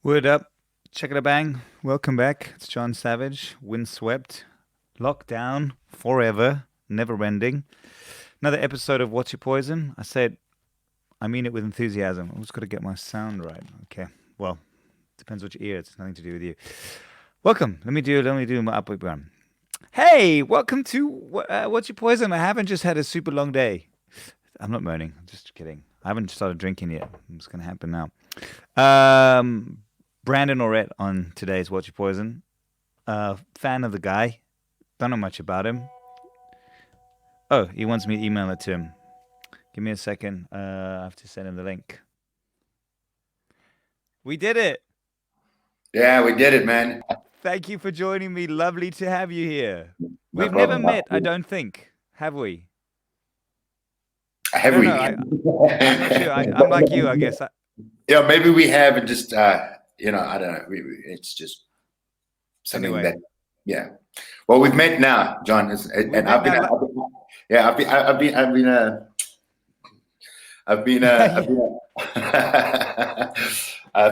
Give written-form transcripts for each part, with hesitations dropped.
Word up, check it a bang. Welcome back. It's John Savage, windswept, lockdown, forever, never ending. Another episode of What's Your Poison? I mean it with enthusiasm. I've just got to get my sound right. Okay. Well, depends which ear. It's nothing to do with you. Welcome. Let me do my upward one. Hey, welcome to What's Your Poison? I haven't just had a super long day. I'm not moaning. I'm just kidding. I haven't started drinking yet. It's going to happen now. Um, Brandon Auret on today's Watch Your Poison. Fan of the guy. Don't know much about him. Oh, he wants me to email it to him. Give me a second. I have to send him the link. We did it. Yeah, we did it, man. Thank you for joining me. Lovely to have you here. No We've never problem. met, I don't think. Have we? I Have don't we? know. I'm not sure. I'm like you, I guess. Yeah, maybe we have, and just I don't know. It's just something Anyway, that, yeah. Well, we've met now, John, we've and met now. yeah, I've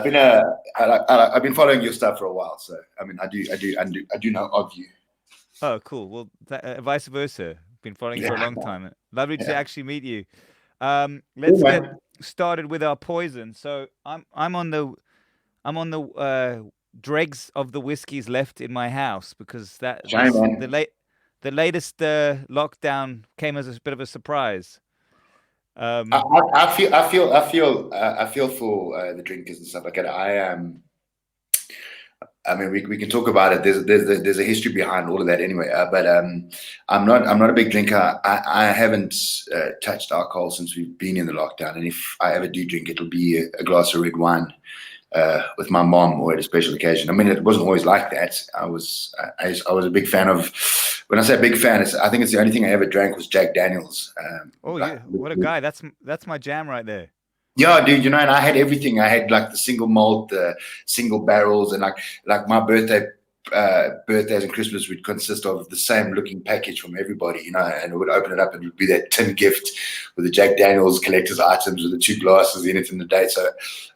been, I've been following your stuff for a while. So, I mean, I do know of you. Oh, cool. Well, vice versa. Been following you for a Yeah, long time. Lovely to yeah. actually meet you. Cool, Let's get man. started with our poison. So I'm on the dregs of the whiskeys left in my house because that Shame, this man. the latest lockdown came as a bit of a surprise. I, Um, I, I feel for the drinkers and stuff like that. I mean, we can talk about it. There's a history behind all of that anyway. But I'm not a big drinker. I haven't touched alcohol since we've been in the lockdown. And if I ever do drink, it'll be a glass of red wine with my mom or at a special occasion. I mean, it wasn't always like that. I was a big fan of. When I say big fan, I think it's the only thing I ever drank was Jack Daniels. oh, Like, yeah, what a guy! That's my jam right there. yeah, dude, and I had everything. I had like the single malt, the single barrels, and like my birthdays and Christmas would consist of the same looking package from everybody, and it would open it up and it would be that tin gift with the Jack Daniels collector's items with the two glasses in it in the day. So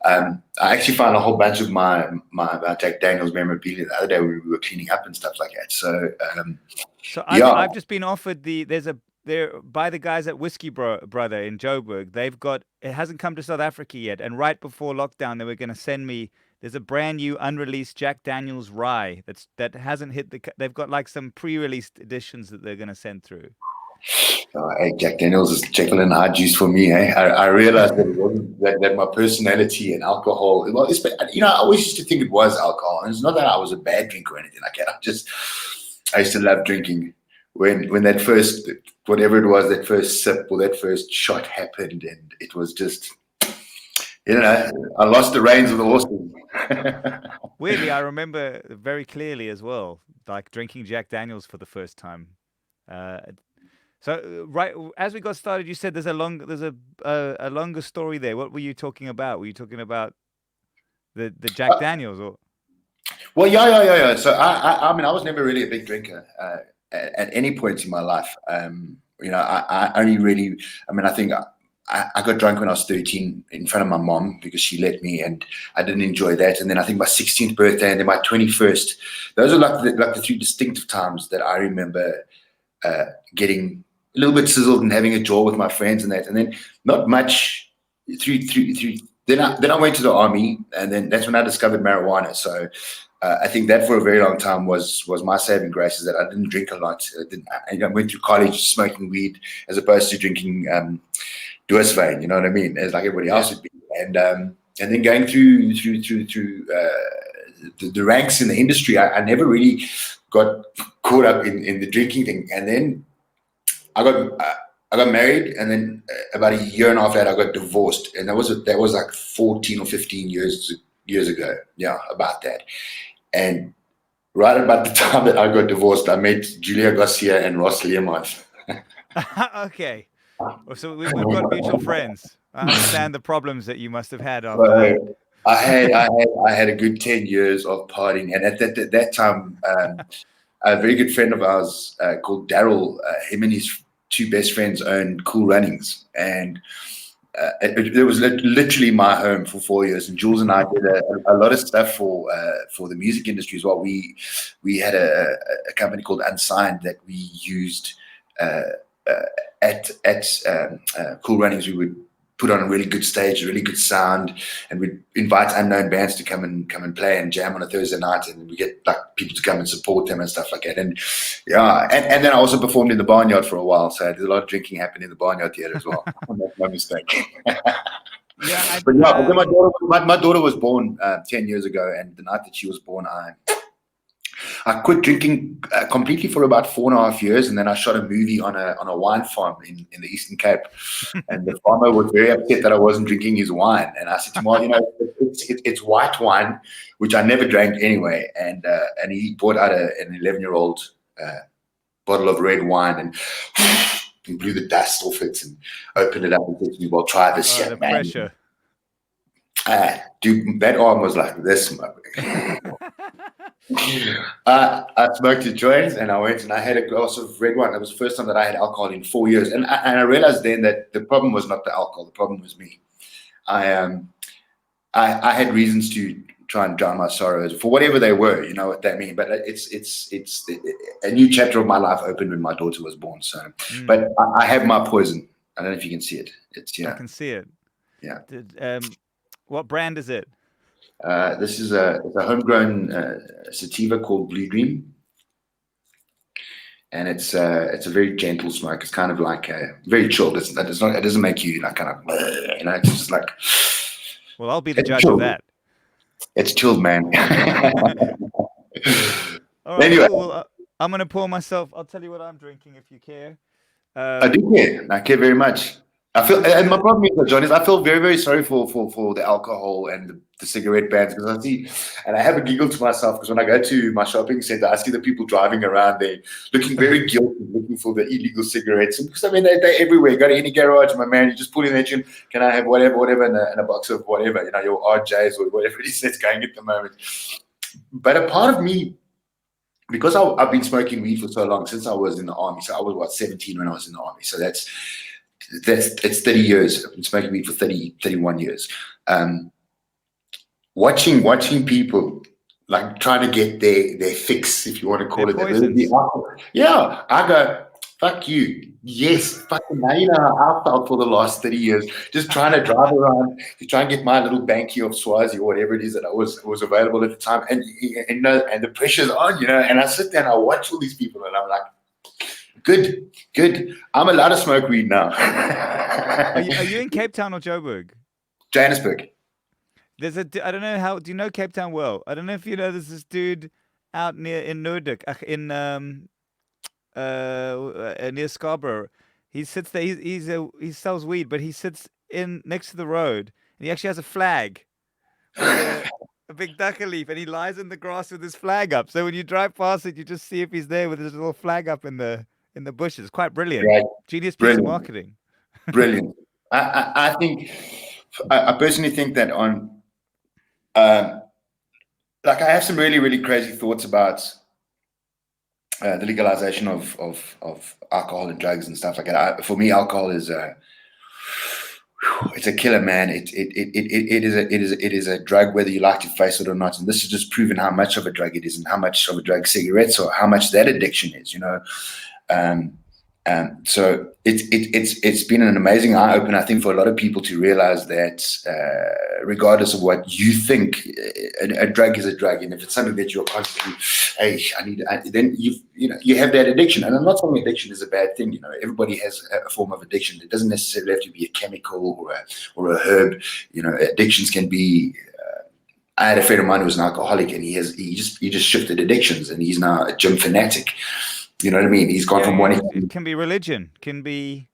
I actually found a whole bunch of my Jack Daniels memorabilia the other day when we were cleaning up and stuff like that. So So I've yeah. I've just been offered there by the guys at Brother in Joburg. They've got it hasn't come to South Africa yet, and right before lockdown, they were going to send me. There's a brand new unreleased Jack Daniel's rye that hasn't hit They've got like some pre-released editions that they're going to send through. Hey, Jack Daniels is Jekyll and Hyde juice for me. Hey, I realized that it wasn't that my personality and alcohol. Well, I always used to think it was alcohol, and it's not that I was a bad drinker or anything like that. I used to love drinking. When that first, whatever it was, that first sip or that first shot happened, and it was just, I lost the reins of the horses. Weirdly, I remember very clearly as well, like drinking Jack Daniel's for the first time. Uh, so right as we got started, you said there's a longer story there. What were you talking about? Were you talking about the Jack Daniels or? Well, yeah. So I mean, I was never really a big drinker at any point in my life. I only really, I mean, I think I got drunk when I was 13 in front of my mom because she let me, and I didn't enjoy that. And then I think my 16th birthday and then my 21st. Those are like the three distinctive times that I remember getting a little bit sizzled and having a jaw with my friends and that. And then not much through. Then I went to the army, and then that's when I discovered marijuana. So I think that for a very long time was my saving grace, is that I didn't drink a lot. I went through college smoking weed as opposed to drinking Duosvein. You know what I mean? As like everybody Yeah. else would be, and then going through the ranks in the industry, I never really got caught up in the drinking thing, and then I got. I got married, and then about a year and a half later, I got divorced, and that was like 14 or 15 years ago. Yeah, about that. And right about the time that I got divorced, I met Julia Garcia and Ross Learmont. Okay. Well, so we've got mutual friends. I understand the problems that you must have had after that. So I had a good 10 years of partying, and at that time, a very good friend of ours called Daryl, him and his two best friends owned Cool Runnings, and it was literally my home for 4 years, and Jules and I did a lot of stuff for the music industry as well. We had a company called Unsigned that we used at Cool Runnings. We would put on a really good stage, really good sound, and we'd invite unknown bands to come and play and jam on a Thursday night, and we get like people to come and support them and stuff like that. And yeah, and then I also performed in the Barnyard for a while, so there's a lot of drinking happening in the Barnyard Theatre as well. That's no mistake. Yeah, but my daughter was born 10 years ago, and the night that she was born, I quit drinking completely for about 4.5 years, and then I shot a movie on a wine farm in the Eastern Cape, and the farmer was very upset that I wasn't drinking his wine. And I said to him, well, it's white wine, which I never drank anyway, and he brought out an 11-year-old bottle of red wine and he blew the dust off it and opened it up and said to me, well, try this, the man. pressure. Dude, that arm was like this. I smoked a joint and I went and I had a glass of red wine. That was the first time that I had alcohol in 4 years. And I realized then that the problem was not the alcohol. The problem was me. I had reasons to try and drown my sorrows for whatever they were. You know what that means. But it's a new chapter of my life opened when my daughter was born. So, but I have my poison. I don't know if you can see it. I can see it. Yeah. What brand is it? This is a homegrown sativa called Blue Dream, and it's a very gentle smoke. It's kind of like very chilled. It doesn't make you like kind of It's just like. Well, I'll be the judge of that. It's chilled, man. All right, anyway, cool. Well, I'm gonna pour myself. I'll tell you what I'm drinking if you care. I do care. I care very much. I feel, and my problem is, John, is I feel very, very sorry for the alcohol and the cigarette bans, because I see, and I have a giggle to myself because when I go to my shopping center, I see the people driving around there looking very guilty, looking for the illegal cigarettes. And because I mean, they're everywhere. You go to any garage, my man, you just pull in that tune. Can I have whatever, and a box of whatever, your RJs or whatever it is that's going at the moment. But a part of me, because I've been smoking weed for so long, since I was in the army. So I was 17 when I was in the army. So it's 30 years. I've been smoking weed for 31 years. Watching people like trying to get their fix, if you want to call it that. Yeah, I go, fuck you. Yes, fucking now you know how I felt for the last 30 years, just trying to drive around to try and get my little banky of Swazi or whatever it is that was available at the time, and the pressure's on, and I sit there and I watch all these people and I'm like, good. I'm allowed to smoke weed now. Are you in Cape Town or Joburg? Johannesburg. I don't know how. Do you know Cape Town well? I don't know if you know. There's this dude out in Noorduk, near Scarborough. He sits there. He sells weed, but he sits in next to the road, and he actually has a flag, with a big ducker leaf, and he lies in the grass with his flag up. So when you drive past it, you just see if he's there with his little flag up in the bushes. Quite brilliant. Right. Genius piece of marketing. Brilliant. I think I personally think that on like I have some really, really crazy thoughts about the legalization of alcohol and drugs and stuff like that. For me, alcohol is it's a killer, man. It is a drug, whether you like to face it or not. And this has just proven how much of a drug it is, and how much of a drug cigarettes, or how much that addiction is. So it's been an amazing eye opener, I think, for a lot of people to realize that regardless of what you think, a drug is a drug, and if it's something that you're constantly, then you have that addiction. And I'm not saying addiction is a bad thing. Everybody has a form of addiction. It doesn't necessarily have to be a chemical or a herb. Addictions can be. I had a friend of mine who was an alcoholic, and he just shifted addictions, and he's now a gym fanatic. You know what I mean? He's gone from one. It can be religion, can be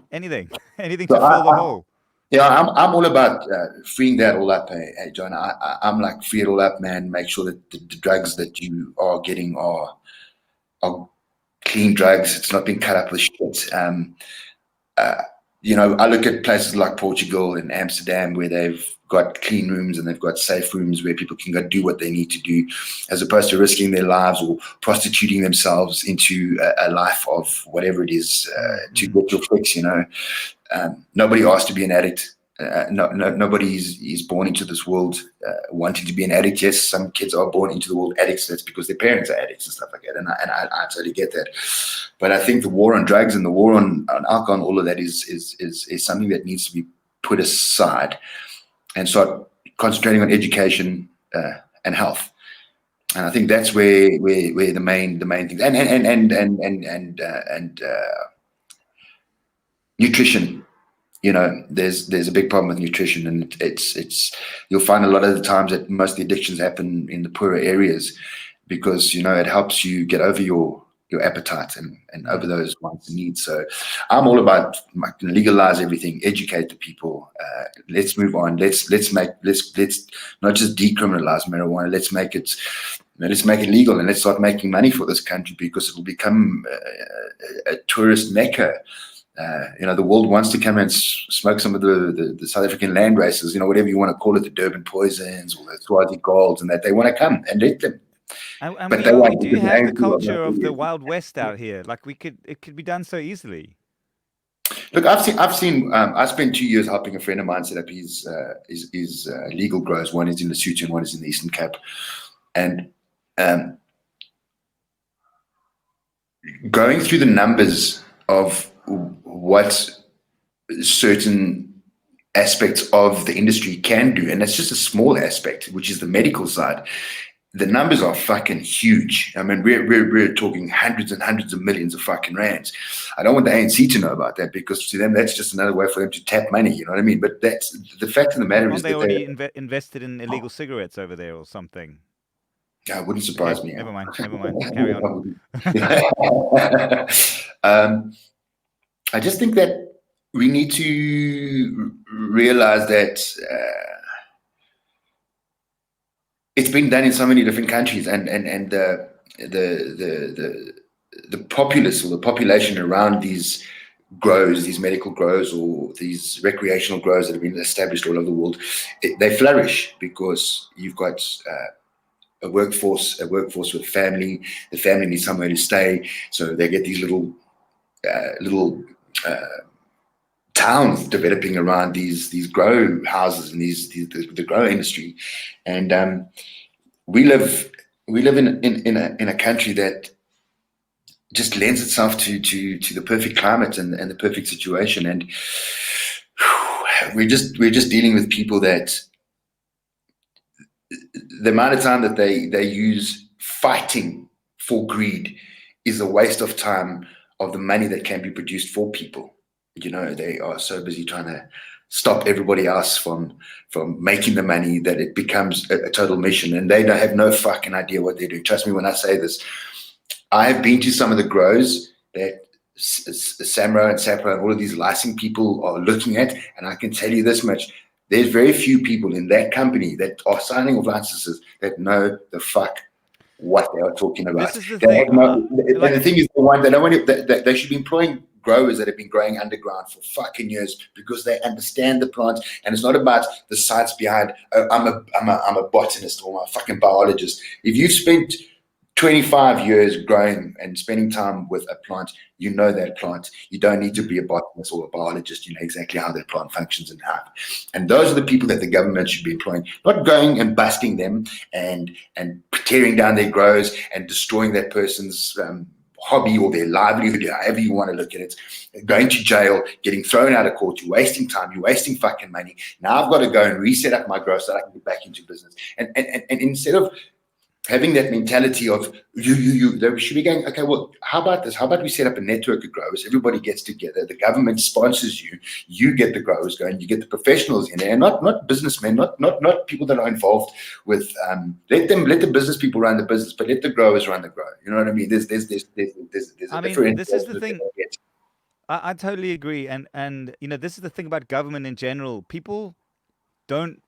anything to fill the hole. Yeah, I'm all about freeing that all up, hey John. I'm like, free it all up, man. Make sure that the drugs that you are getting are clean drugs. It's not being cut up with shit. I look at places like Portugal and Amsterdam where they've got clean rooms and they've got safe rooms where people can go do what they need to do, as opposed to risking their lives or prostituting themselves into a life of whatever it is to get your fix. Nobody asked to be an addict. Nobody is born into this world wanting to be an addict. Yes, some kids are born into the world addicts. That's because their parents are addicts and stuff like that. And I totally get that. But I think the war on drugs and the war on alcohol and all of that is something that needs to be put aside and start concentrating on education and health. And I think that's where the main thing and nutrition. There's a big problem with nutrition, and it's you'll find a lot of the times that most of the addictions happen in the poorer areas because it helps you get over your appetite and over those wants and needs. So I'm all about legalize everything, educate the people. Let's move on. Let's not just decriminalize marijuana. Let's make it legal, and let's start making money for this country because it will become a tourist mecca. The world wants to come and smoke some of the South African land races, whatever you want to call it, the Durban poisons or the Swazi golds, and that they want to come and let them. And But we do have the culture of the Wild West out here. Like it could be done so easily. Look, I've seen. I spent 2 years helping a friend of mine set up his legal grows. One is in Lesotho and one is in the Eastern Cape, and going through the numbers of what certain aspects of the industry can do, and that's just a small aspect, which is the medical side. The numbers are fucking huge. I mean, we're talking hundreds and hundreds of millions of fucking rands. I don't want the ANC to know about that because to them that's just another way for them to tap money. You know what I mean? But that's the fact of the matter is they already invested in illegal cigarettes over there or something. Yeah, it wouldn't surprise me. Never mind. Carry on. I just think that we need to realize that it's been done in so many different countries, and the populace or the population around these grows, these medical grows or these recreational grows that have been established all over the world, they flourish because you've got a workforce with family. The family needs somewhere to stay, so they get these little towns developing around these grow houses and the grow industry, and we live in a country that just lends itself to the perfect climate and the perfect situation, and we're just dealing with people that the amount of time that they use fighting for greed is a waste of time of the money that can be produced for people. They are so busy trying to stop everybody else from making the money that it becomes a total mission, and they don't have no fucking idea what they're doing. Trust me when I say this. I have been to some of the grows that Samro and Sapro and all of these licensing people are looking at, and I can tell you this much. There's very few people in that company that are signing off licenses that know the fuck what they are talking about. This is the thing. And the thing is, the one they should be employing growers that have been growing underground for fucking years because they understand the plant, and it's not about the science behind. I'm a botanist or I'm a fucking biologist. If you've spent 25 years growing and spending time with a plant, you know that plant. You don't need to be a botanist or a biologist. You know exactly how that plant functions and how. And those are the people that the government should be employing, not going and busting them and tearing down their grows and destroying that person's hobby or their livelihood, however you want to look at it, going to jail, getting thrown out of court. You're wasting time, you're wasting fucking money. Now I've got to go and reset up my grow so that I can get back into business. And instead of having that mentality of they should be going, okay, well, how about this? How about we set up a network of growers? Everybody gets together. The government sponsors you. You get the growers going. You get the professionals in there, and not businessmen, not people that are involved with. Let the business people run the business, but let the growers run the grow. You know what I mean? There's this is the thing. I totally agree, and this is the thing about government in general. People don't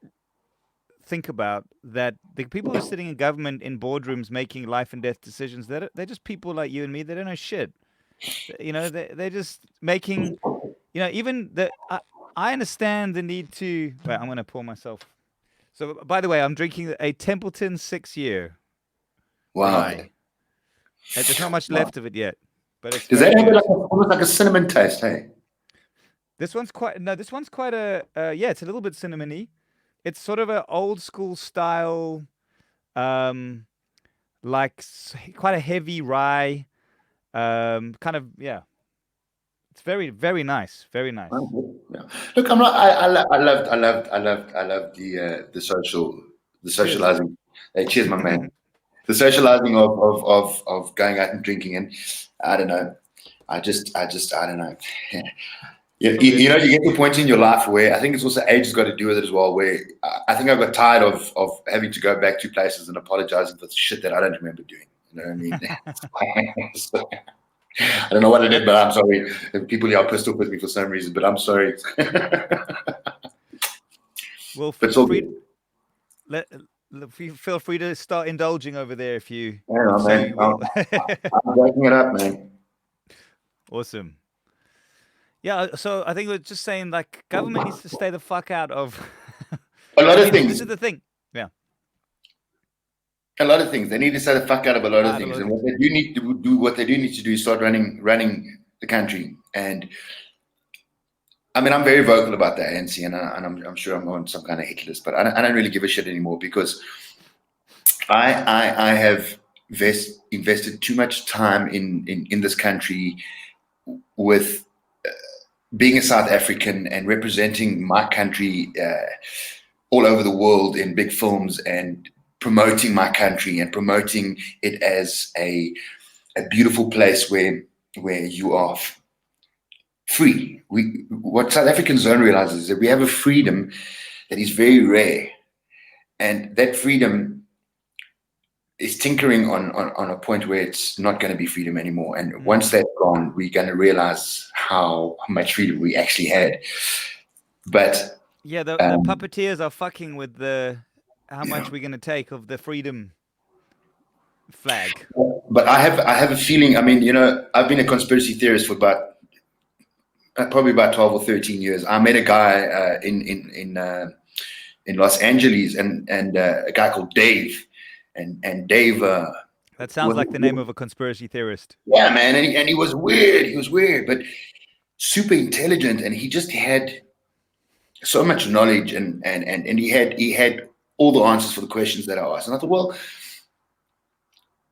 think about that the people who are sitting in government in boardrooms making life and death decisions, they're just people like you and me. They don't know shit. They're just making, even I understand the need to. Wait, I'm going to pour myself. So, by the way, I'm drinking a Templeton 6-year Wow. rye. There's not much Wow. left of it yet, but it's Does very that have good. like almost like a cinnamon taste? Hey. This one's quite. No, this one's quite a. Yeah, it's a little bit cinnamony. It's sort of an old school style, um, quite a heavy rye. Kind of, yeah. It's very, very nice. Very nice. Yeah. Look, I'm not. I loved the Cheers. socializing. Hey, cheers, my man. The socializing of going out and drinking, and I don't know. I don't know. You know, you get to a point in your life where I think it's also age has got to do with it as well. Where I think I got tired of having to go back to places and apologizing for shit that I don't remember doing. You know what I mean? So, I don't know what I did, but I'm sorry. People are pissed off with me for some reason, but I'm sorry. Well, But so feel free to start indulging over there if you. yeah, I'm sure man, you will. I'm breaking it up, man. Awesome. Yeah, so I think we're just saying like government needs to stay the fuck out of. A lot I of mean, things. this is the thing. Yeah. A lot of things. They need to stay the fuck out of a lot of A things, lot of and what they do need to do, what they do need to do, is start running the country. And I mean, I'm very vocal about the ANC, and I'm sure I'm on some kind of hit list, but I don't really give a shit anymore because I have invested too much time in this country with being a South African and representing my country all over the world in big films and promoting my country and promoting it as a beautiful place where you are free. What South Africans don't realize is that we have a freedom that is very rare, and that freedom is tinkering on a point where it's not going to be freedom anymore. And once that's gone, we're going to realize how much freedom we actually had. But yeah, the puppeteers are fucking with the how much we're going to take of the freedom flag. But I have a feeling. I mean, you know, I've been a conspiracy theorist for probably about 12 or 13 years. I met a guy in Los Angeles, and a guy called Dave, and Dave. That sounds like the name of a conspiracy theorist. Yeah, man, and he was weird. He was weird, but super intelligent, and he just had so much knowledge, and he had all the answers for the questions that I asked. And I thought, well,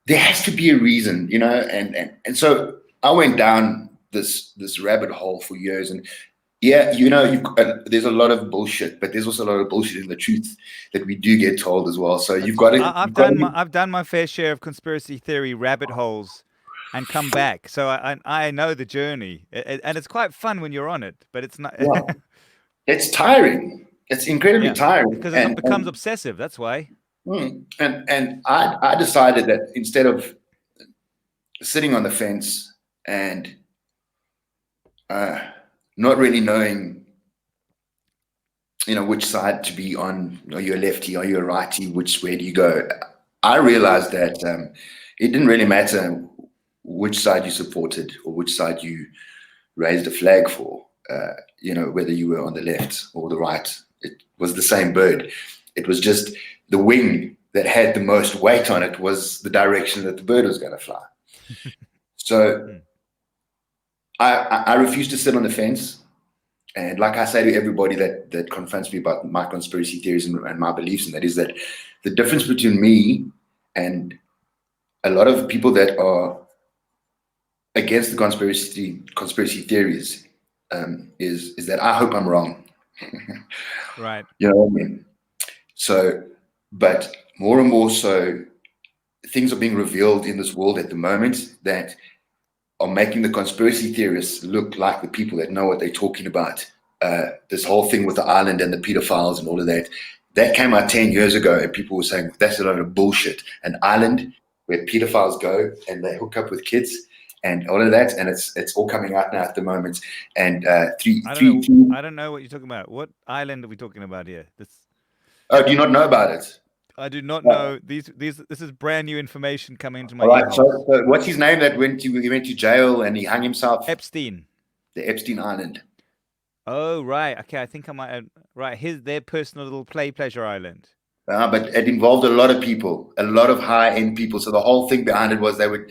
there has to be a reason, you know. And so I went down this rabbit hole for years, and yeah, you know, there's a lot of bullshit, but there's also a lot of bullshit in the truth that we do get told as well. So you've got to. I've done my fair share of conspiracy theory rabbit holes, and come back. So I know the journey, and it's quite fun when you're on it, but it's not. Yeah. It's tiring. It's incredibly tiring because it becomes obsessive. That's why. And I decided that instead of sitting on the fence and not really knowing, you know, which side to be on, are you a lefty, are you a righty, where do you go? I realized that it didn't really matter which side you supported or which side you raised a flag for, you know, whether you were on the left or the right. It was the same bird. It was just the wing that had the most weight on it was the direction that the bird was going to fly. So I refuse to sit on the fence. And like I say to everybody that confronts me about my conspiracy theories and my beliefs, and that is that the difference between me and a lot of people that are against the conspiracy theories is that I hope I'm wrong. Right. You know what I mean? So, but more and more so, things are being revealed in this world at the moment that are making the conspiracy theorists look like the people that know what they're talking about. This whole thing with the island and the pedophiles and all of that came out 10 years ago, and people were saying that's a lot of bullshit. An island where pedophiles go and they hook up with kids and all of that, and it's all coming out now at the moment. And I don't know what you're talking about. What island are we talking about here? Oh, do you not know about it? I do not know. This is brand new information coming into my ear. Right, so what's his name that he went to jail and he hung himself? Epstein. The Epstein Island. Oh, right. Okay, I think I might have, right. Their personal little pleasure island. But it involved a lot of people, a lot of high-end people. So the whole thing behind it was they would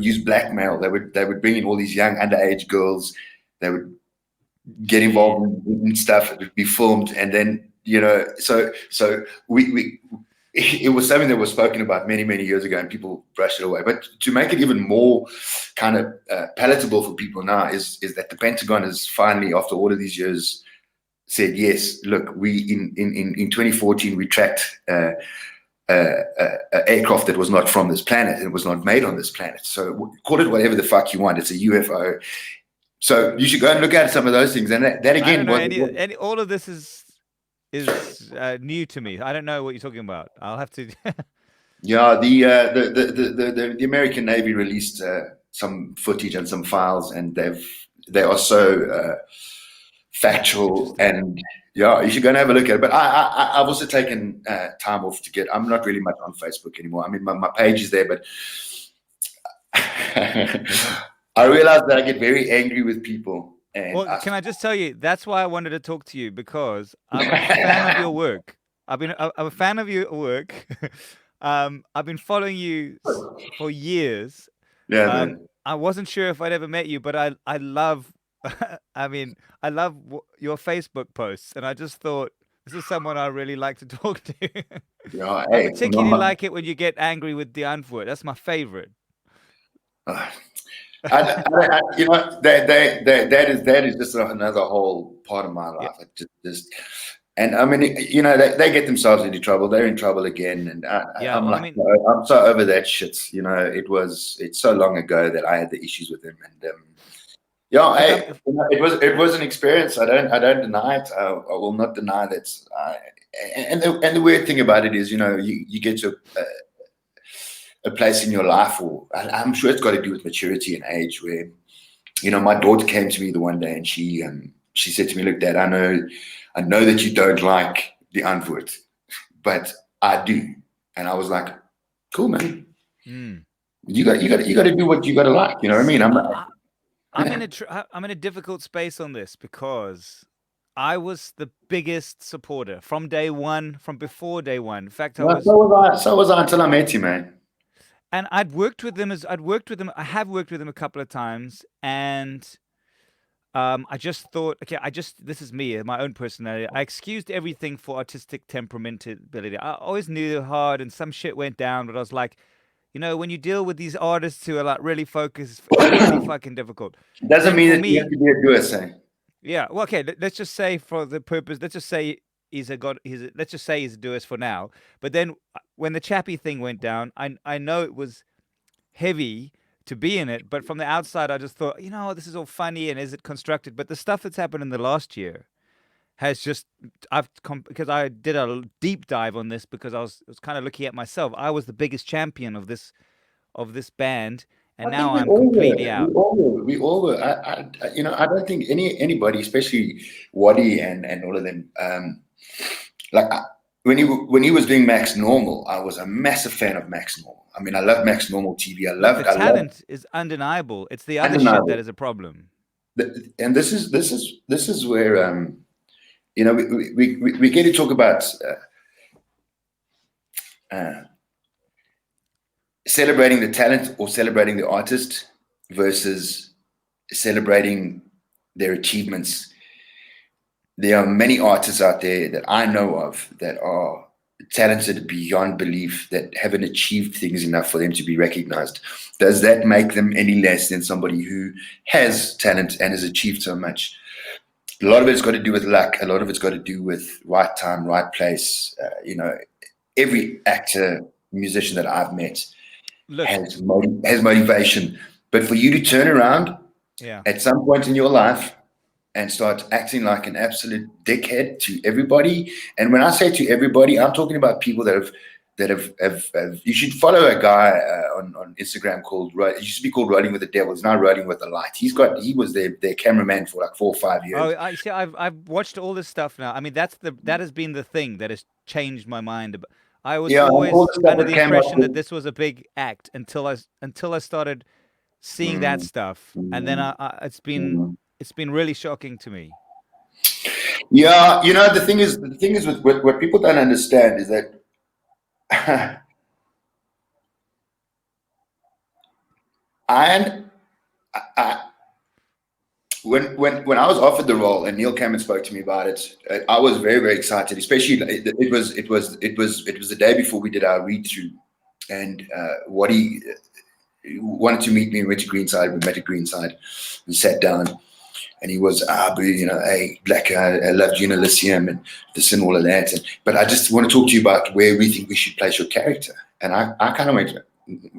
use blackmail. They would bring in all these young underage girls. They would get Yeah. involved in stuff. It would be filmed, and then so we it was something that was spoken about many many years ago, and people brushed it away. But to make it even more kind of palatable for people now is that the Pentagon is finally, after all of these years, said yes. Look, we in 2014 we tracked. Aircraft that was not from this planet and was not made on this planet. So call it whatever the fuck you want. It's a UFO. So you should go and look at some of those things. And that I don't again know was any all of this is new to me. I don't know what you're talking about. I'll have to. yeah. The American Navy released some footage and some files, and they are so factual, Interesting. and yeah, you should go and have a look at it. But I've also taken time off to get. I'm not really much on Facebook anymore. I mean, my page is there, but I realize that I get very angry with people, and Well, can I just tell you, that's why I wanted to talk to you because I'm a fan of your work. I'm a fan of your work. I've been following you for years. yeah, man. I wasn't sure if I'd ever met you, but I love, I mean, I love your Facebook posts, and I just thought this is someone I really like to talk to. Yeah, I hey, particularly like it when you get angry with Die Antwoord. That's my favorite. you know that is just another whole part of my Yeah, life. And I mean, they get themselves into trouble. They're in trouble again, and yeah. I'm Well, I like, mean, no, I'm so over that shit. It's so long ago that I had the issues with them, and yeah, look, hey, it was an experience. I don't deny it. I will not deny that. And the weird thing about it is, you get to a place in your life, or I'm sure it's got to do with maturity and age, where my daughter came to me the one day, and she said to me, "Look, Dad, I know that you don't like the Antwoord, but I do." And I was like, "Cool, man. mm. You got to do what you got to like." You know what I mean? See, I'm in a difficult space on this because I was the biggest supporter from day one, from before day one. In fact, I Well, was, so was I. So was I until I met you, man. and I'd worked with them. I have worked with them a couple of times, and I just thought, okay, this is me, my own personality. I excused everything for artistic temperamentability. I always knew they're hard, and some shit went down, but I was like, when you deal with these artists who are like really focused, it's really fucking difficult. But Doesn't then mean for that you have me, to be a doer, say. yeah, well, okay. Let's just say for the purpose, let's just say let's just say he's a doers for now. But then when the Chappie thing went down, I know it was heavy to be in it, but from the outside, I just thought, this is all funny and is it constructed? But the stuff that's happened in the last year has just because I did a deep dive on this because I was kind of looking at myself. I was the biggest champion of this band, and I think now we I'm all completely were. We out. all were. We all were. I don't think anybody, especially Waddy and all of them, like when he was doing Max Normal, I was a massive fan of Max Normal. I mean, I love Max Normal TV. Look, the I love talent is undeniable. It's the other shit that undeniable. is a problem. And this is where we get to talk about uh, celebrating the talent or celebrating the artist versus celebrating their achievements. There are many artists out there that I know of that are talented beyond belief, that haven't achieved things enough for them to be recognized. Does that make them any less than somebody who has talent and has achieved so much? A lot of it's got to do with luck. A lot of it's got to do with right time, right place. Every actor, musician that I've met Look, has motivation. But for you to turn around yeah. at some point in your life and start acting like an absolute dickhead to everybody, and when I say to everybody, I'm talking about people that have you should follow a guy on Instagram called it used to be called Rolling with the Devil. He's now Rolling with the Light. He was their cameraman for like 4 or 5 years. Oh, I see. I've watched all this stuff now. I mean, that has been the thing that has changed my mind. I was Yeah, and all always the stuff under that the came up impression that with. this was a big act until I started seeing that Mm, stuff, and then mm, it's been mm. it's been really shocking to me. Yeah, the thing is with what people don't understand is that I, I when I was offered the role and Neil came and spoke to me about it, I was very very excited. Especially it was the day before we did our read through, and what he wanted to meet me. We went to Greenside. We met at Greenside and sat down. And he was, but hey, Black, I loved you in Elysium and this and all of that. But I just want to talk to you about where we think we should place your character. And I kind of went,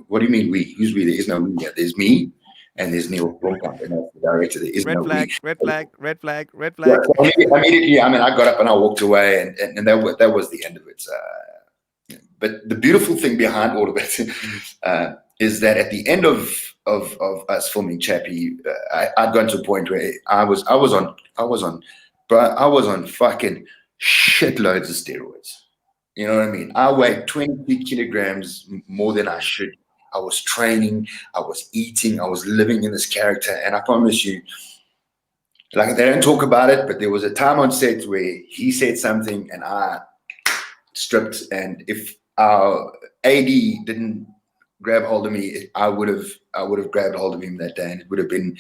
what do you mean we? Who's we? There is no we here. There's me and there's Neil Blomkamp, and that's the director. There is no Red we. flag, red flag, red flag, red Yeah, flag. so immediately, I got up and I walked away, and that was the end of it. But the beautiful thing behind all of it is that at the end of us filming Chappie, I'd gone to a point where I was on fucking shitloads of steroids. You know what I mean? I weighed 23 kilograms more than I should. I was training, I was eating, I was living in this character, and I promise you, like they don't talk about it, but there was a time on set where he said something and I stripped, and if our AD didn't grab hold of me, I would have grabbed hold of him that day, and it would have been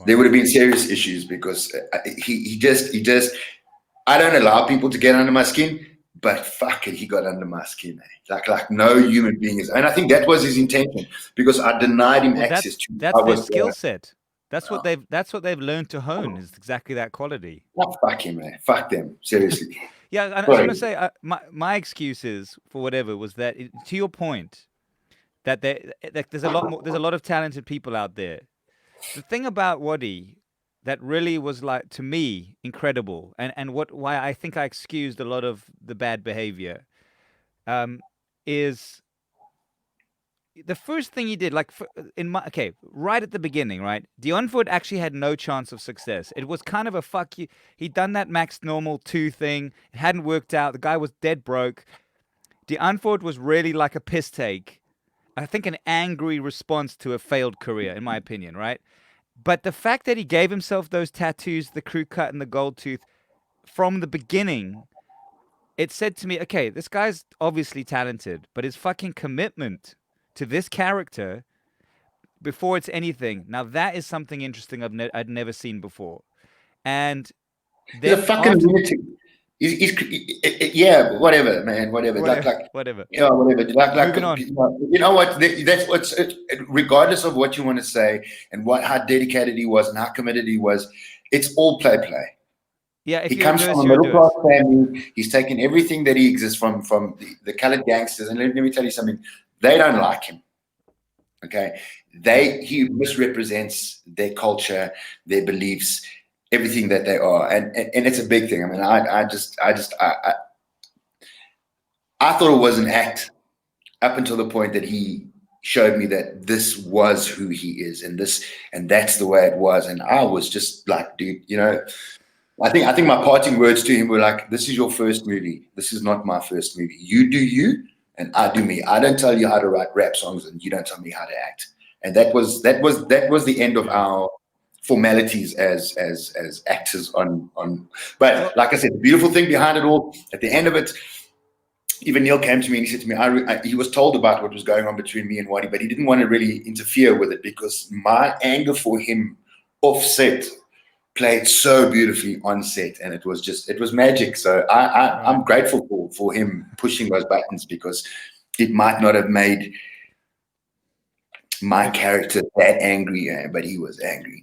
there would have been serious issues because he just I don't allow people to get under my skin, but fuck it, he got under my skin, like no human being is, and I think that was his intention because I denied him Well, access to. that's their skill set. That's what they've learned to hone is exactly that quality. Fuck him, man. Fuck them. Seriously. Yeah, I was going to say my excuses for whatever was that to your point that there's a lot of talented people out there. The thing about Wadi that really was like to me incredible, and why I think I excused a lot of the bad behavior, is the first thing he did, like right at the beginning, right? Die Antwoord actually had no chance of success. It was kind of a fuck you. He'd done that Max Normal 2 thing. It hadn't worked out. The guy was dead broke. Die Antwoord was really like a piss take. I think an angry response to a failed career, in my opinion, right? But the fact that he gave himself those tattoos, the crew cut and the gold tooth, from the beginning, it said to me, okay, this guy's obviously talented, but his fucking commitment to this character before it's anything. Now that is something interesting I'd never seen before. And He's a then fucking lunatic. Yeah, whatever, man, whatever. whatever. Yeah, whatever. Moving on. You know what? That's what's. Regardless of what you want to say and how dedicated he was and how committed he was, it's all play. Yeah, if He you're comes a nurse, from a you're a middle class nurse. family. He's taken everything that he exists from the colored gangsters. And let me tell you something. They don't like him. Okay, he misrepresents their culture, their beliefs, everything that they are, and it's a big thing. I mean, I thought it was an act up until the point that he showed me that this was who he is, and that's the way it was, and I was just like, dude, I think my parting words to him were like, "This is your first movie. This is not my first movie. You do you, and I do me. I don't tell you how to write rap songs, and you don't tell me how to act." And that was the end of our formalities as actors on. But like I said, the beautiful thing behind it all, at the end of it, even Neil came to me and he said to me, he was told about what was going on between me and Wadi, but he didn't want to really interfere with it because my anger for him offset played so beautifully on set, and it was magic. So I'm grateful for him pushing those buttons because it might not have made my character that angry, but he was angry.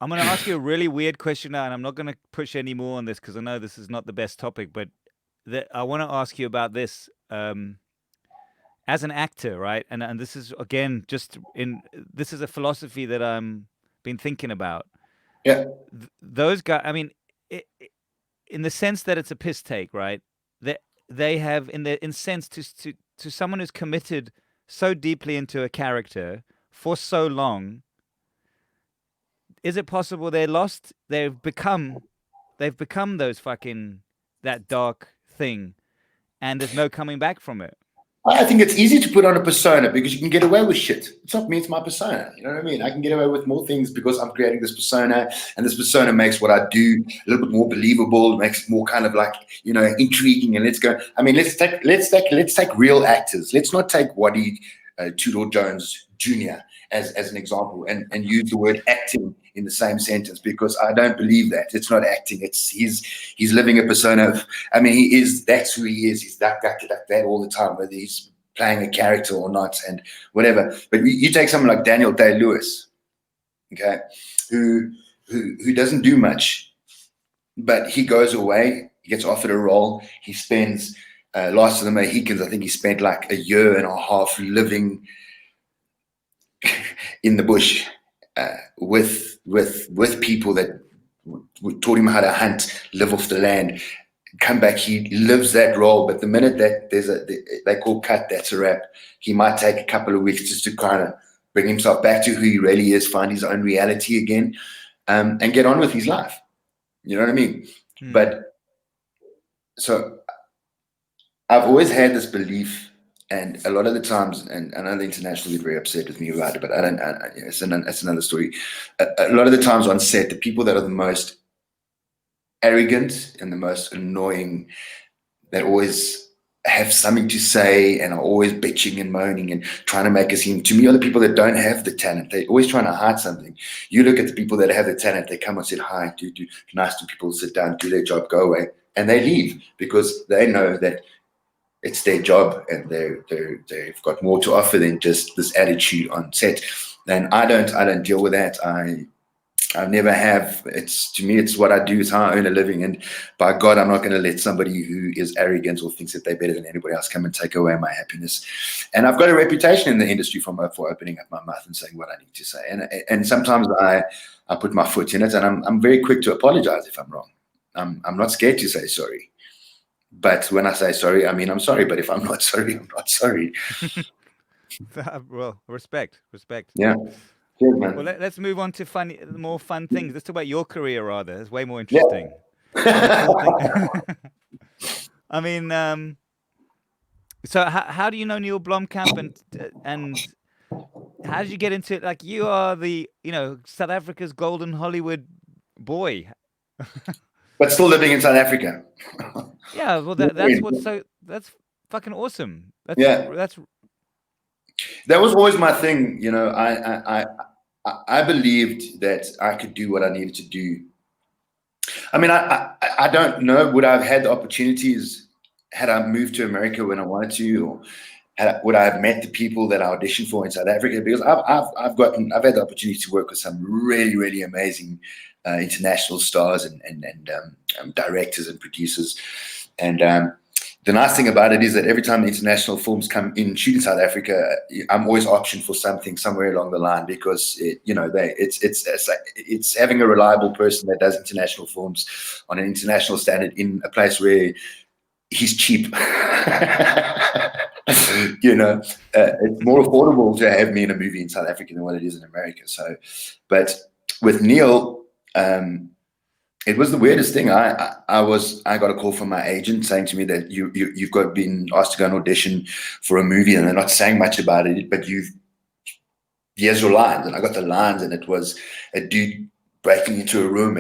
I'm going to ask you a really weird question now, and I'm not going to push any more on this because I know this is not the best topic, but I want to ask you about this. As an actor, right? And this is, again, this is a philosophy that I'm been thinking about. Yeah. Those guys, I mean, in the sense that it's a piss take, right? They have, in sense, to someone who's committed so deeply into a character for so long, is it possible they've become those fucking, that dark thing, and there's no coming back from it? I think it's easy to put on a persona because you can get away with shit. It's not me, it's my persona. You know what I mean? I can get away with more things because I'm creating this persona, and this persona makes what I do a little bit more believable, makes it more kind of like, intriguing. And let's go. I mean, let's take real actors. Let's not take Waddy Tudor Jones Jr. as an example and use the word acting in the same sentence, because I don't believe that. It's not acting. It's he's living a persona of, that's who he is. He's that all the time, whether he's playing a character or not and whatever. But you take someone like Daniel Day-Lewis, okay, who doesn't do much, but he goes away, he gets offered a role, he spends Last of the Mohicans, I think he spent like a year and a half living in the bush with people that taught him how to hunt, live off the land. Come back, he lives that role, but the minute that they call cut, that's a wrap. He might take a couple of weeks just to kind of bring himself back to who he really is, find his own reality again, and get on with his life. You know what I mean? But so I've always had this belief, and a lot of the times, and I know the international get very upset with me about it, but it's another story. A lot of the times on set, the people that are the most arrogant and the most annoying, that always have something to say and are always bitching and moaning and trying to make us seem, to me, are the people that don't have the talent. They're always trying to hide something. You look at the people that have the talent, they come and say hi, do nice to people, sit down, do their job, go away, and they leave because they know that it's their job and they've got more to offer than just this attitude on set. And I don't deal with that. I never have. To me, it's what I do, it's how I earn a living. And by God, I'm not going to let somebody who is arrogant or thinks that they're better than anybody else come and take away my happiness. And I've got a reputation in the industry for opening up my mouth and saying what I need to say. And sometimes I put my foot in it, and I'm very quick to apologize if I'm wrong. I'm not scared to say sorry. But when I say sorry, I mean I'm sorry. But if I'm not sorry, I'm not sorry. Well, respect. Yeah. Cheers, man. Well, let's move on to more fun things. Let's talk about your career, rather. It's way more interesting. Yeah. I mean, so how do you know Neil Blomkamp, and how did you get into it? Like, you are the South Africa's golden Hollywood boy. But still living in South Africa. Yeah, well, that's fucking awesome. That was always my thing. I believed that I could do what I needed to do. I mean, I don't know, would I have had the opportunities had I moved to America when I wanted to, or would I have met the people that I auditioned for in South Africa? Because I've had the opportunity to work with some really, really amazing international stars and directors and producers. And the nice thing about it is that every time the international films come in, shoot in South Africa, I'm always optioned for something somewhere along the line, because it's having a reliable person that does international films on an international standard in a place where he's cheap. It's more affordable to have me in a movie in South Africa than what it is in America. So, but with Neil, it was the weirdest thing. I got a call from my agent saying to me that you've been asked to go and audition for a movie, and they're not saying much about it, but here's your lines. And I got the lines, and it was a dude breaking into a room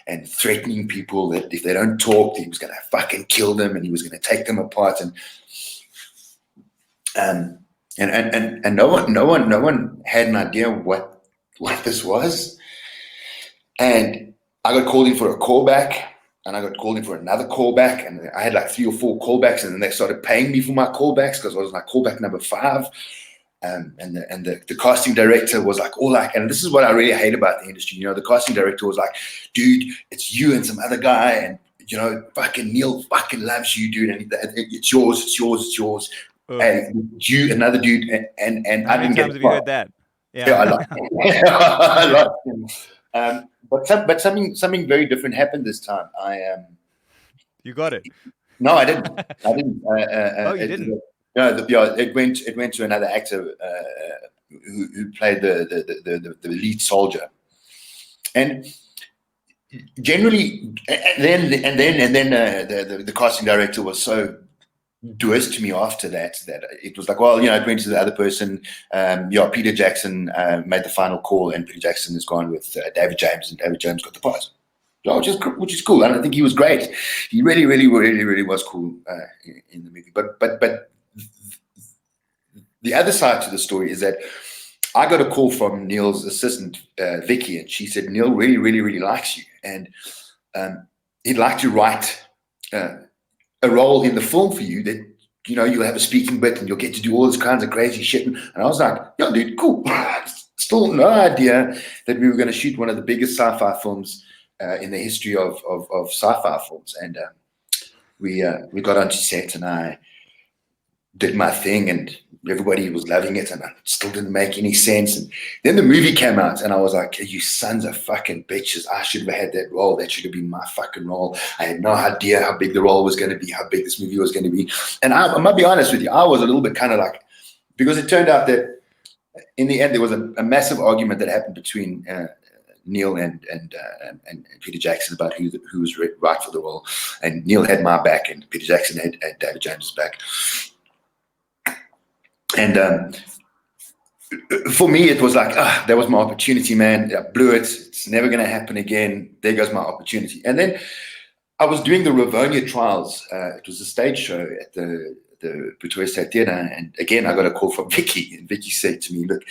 and threatening people that if they don't talk, he was going to fucking kill them, and he was going to take them apart. And no one had an idea what this was. And I got called in for a callback, and I got called in for another callback, and I had like 3 or 4 callbacks, and then they started paying me for my callbacks because I was like callback number 5. And the casting director was like, and this is what I really hate about the industry. The casting director was like, dude, it's you and some other guy, and fucking Neil fucking loves you, dude, and it's yours. And you, another dude, and how I many didn't get. Times have you heard that? Yeah, I like him. But something very different happened this time. You got it. No, I didn't. You didn't. No, it went to another actor who played the lead soldier, and generally, and then the casting director was so doers to me after that it was like, well, it went to the other person. Peter Jackson made the final call, and Peter Jackson has gone with David James, and David James got the part. Which is cool. And I think he was great. He really, really, really, really was cool in the movie. But the other side to the story is that I got a call from Neil's assistant, Vicky, and she said, Neil really, really, really likes you, and he'd like to write a role in the film for you that, you'll have a speaking bit and you'll get to do all this kinds of crazy shit. And I was like, yeah, dude, cool. Still no idea that we were going to shoot one of the biggest sci-fi films in the history of sci-fi films. And we got onto set, and I did my thing, and everybody was loving it, and it still didn't make any sense. And then the movie came out, and I was like, you sons of fucking bitches, I should have had that role. That should have been my fucking role. I had no idea how big the role was going to be, how big this movie was going to be. And I might be honest with you, I was a little bit kind of like, because it turned out that in the end there was a massive argument that happened between Neil and Peter Jackson about who was right for the role. And Neil had my back, and Peter Jackson had David James's back. And for me, it was like, that was my opportunity, man. I blew it. It's never going to happen again. There goes my opportunity. And then I was doing the Ravonia trials. It was a stage show at the Pretoria State Theatre. And again, I got a call from Vicky. And Vicky said to me, look,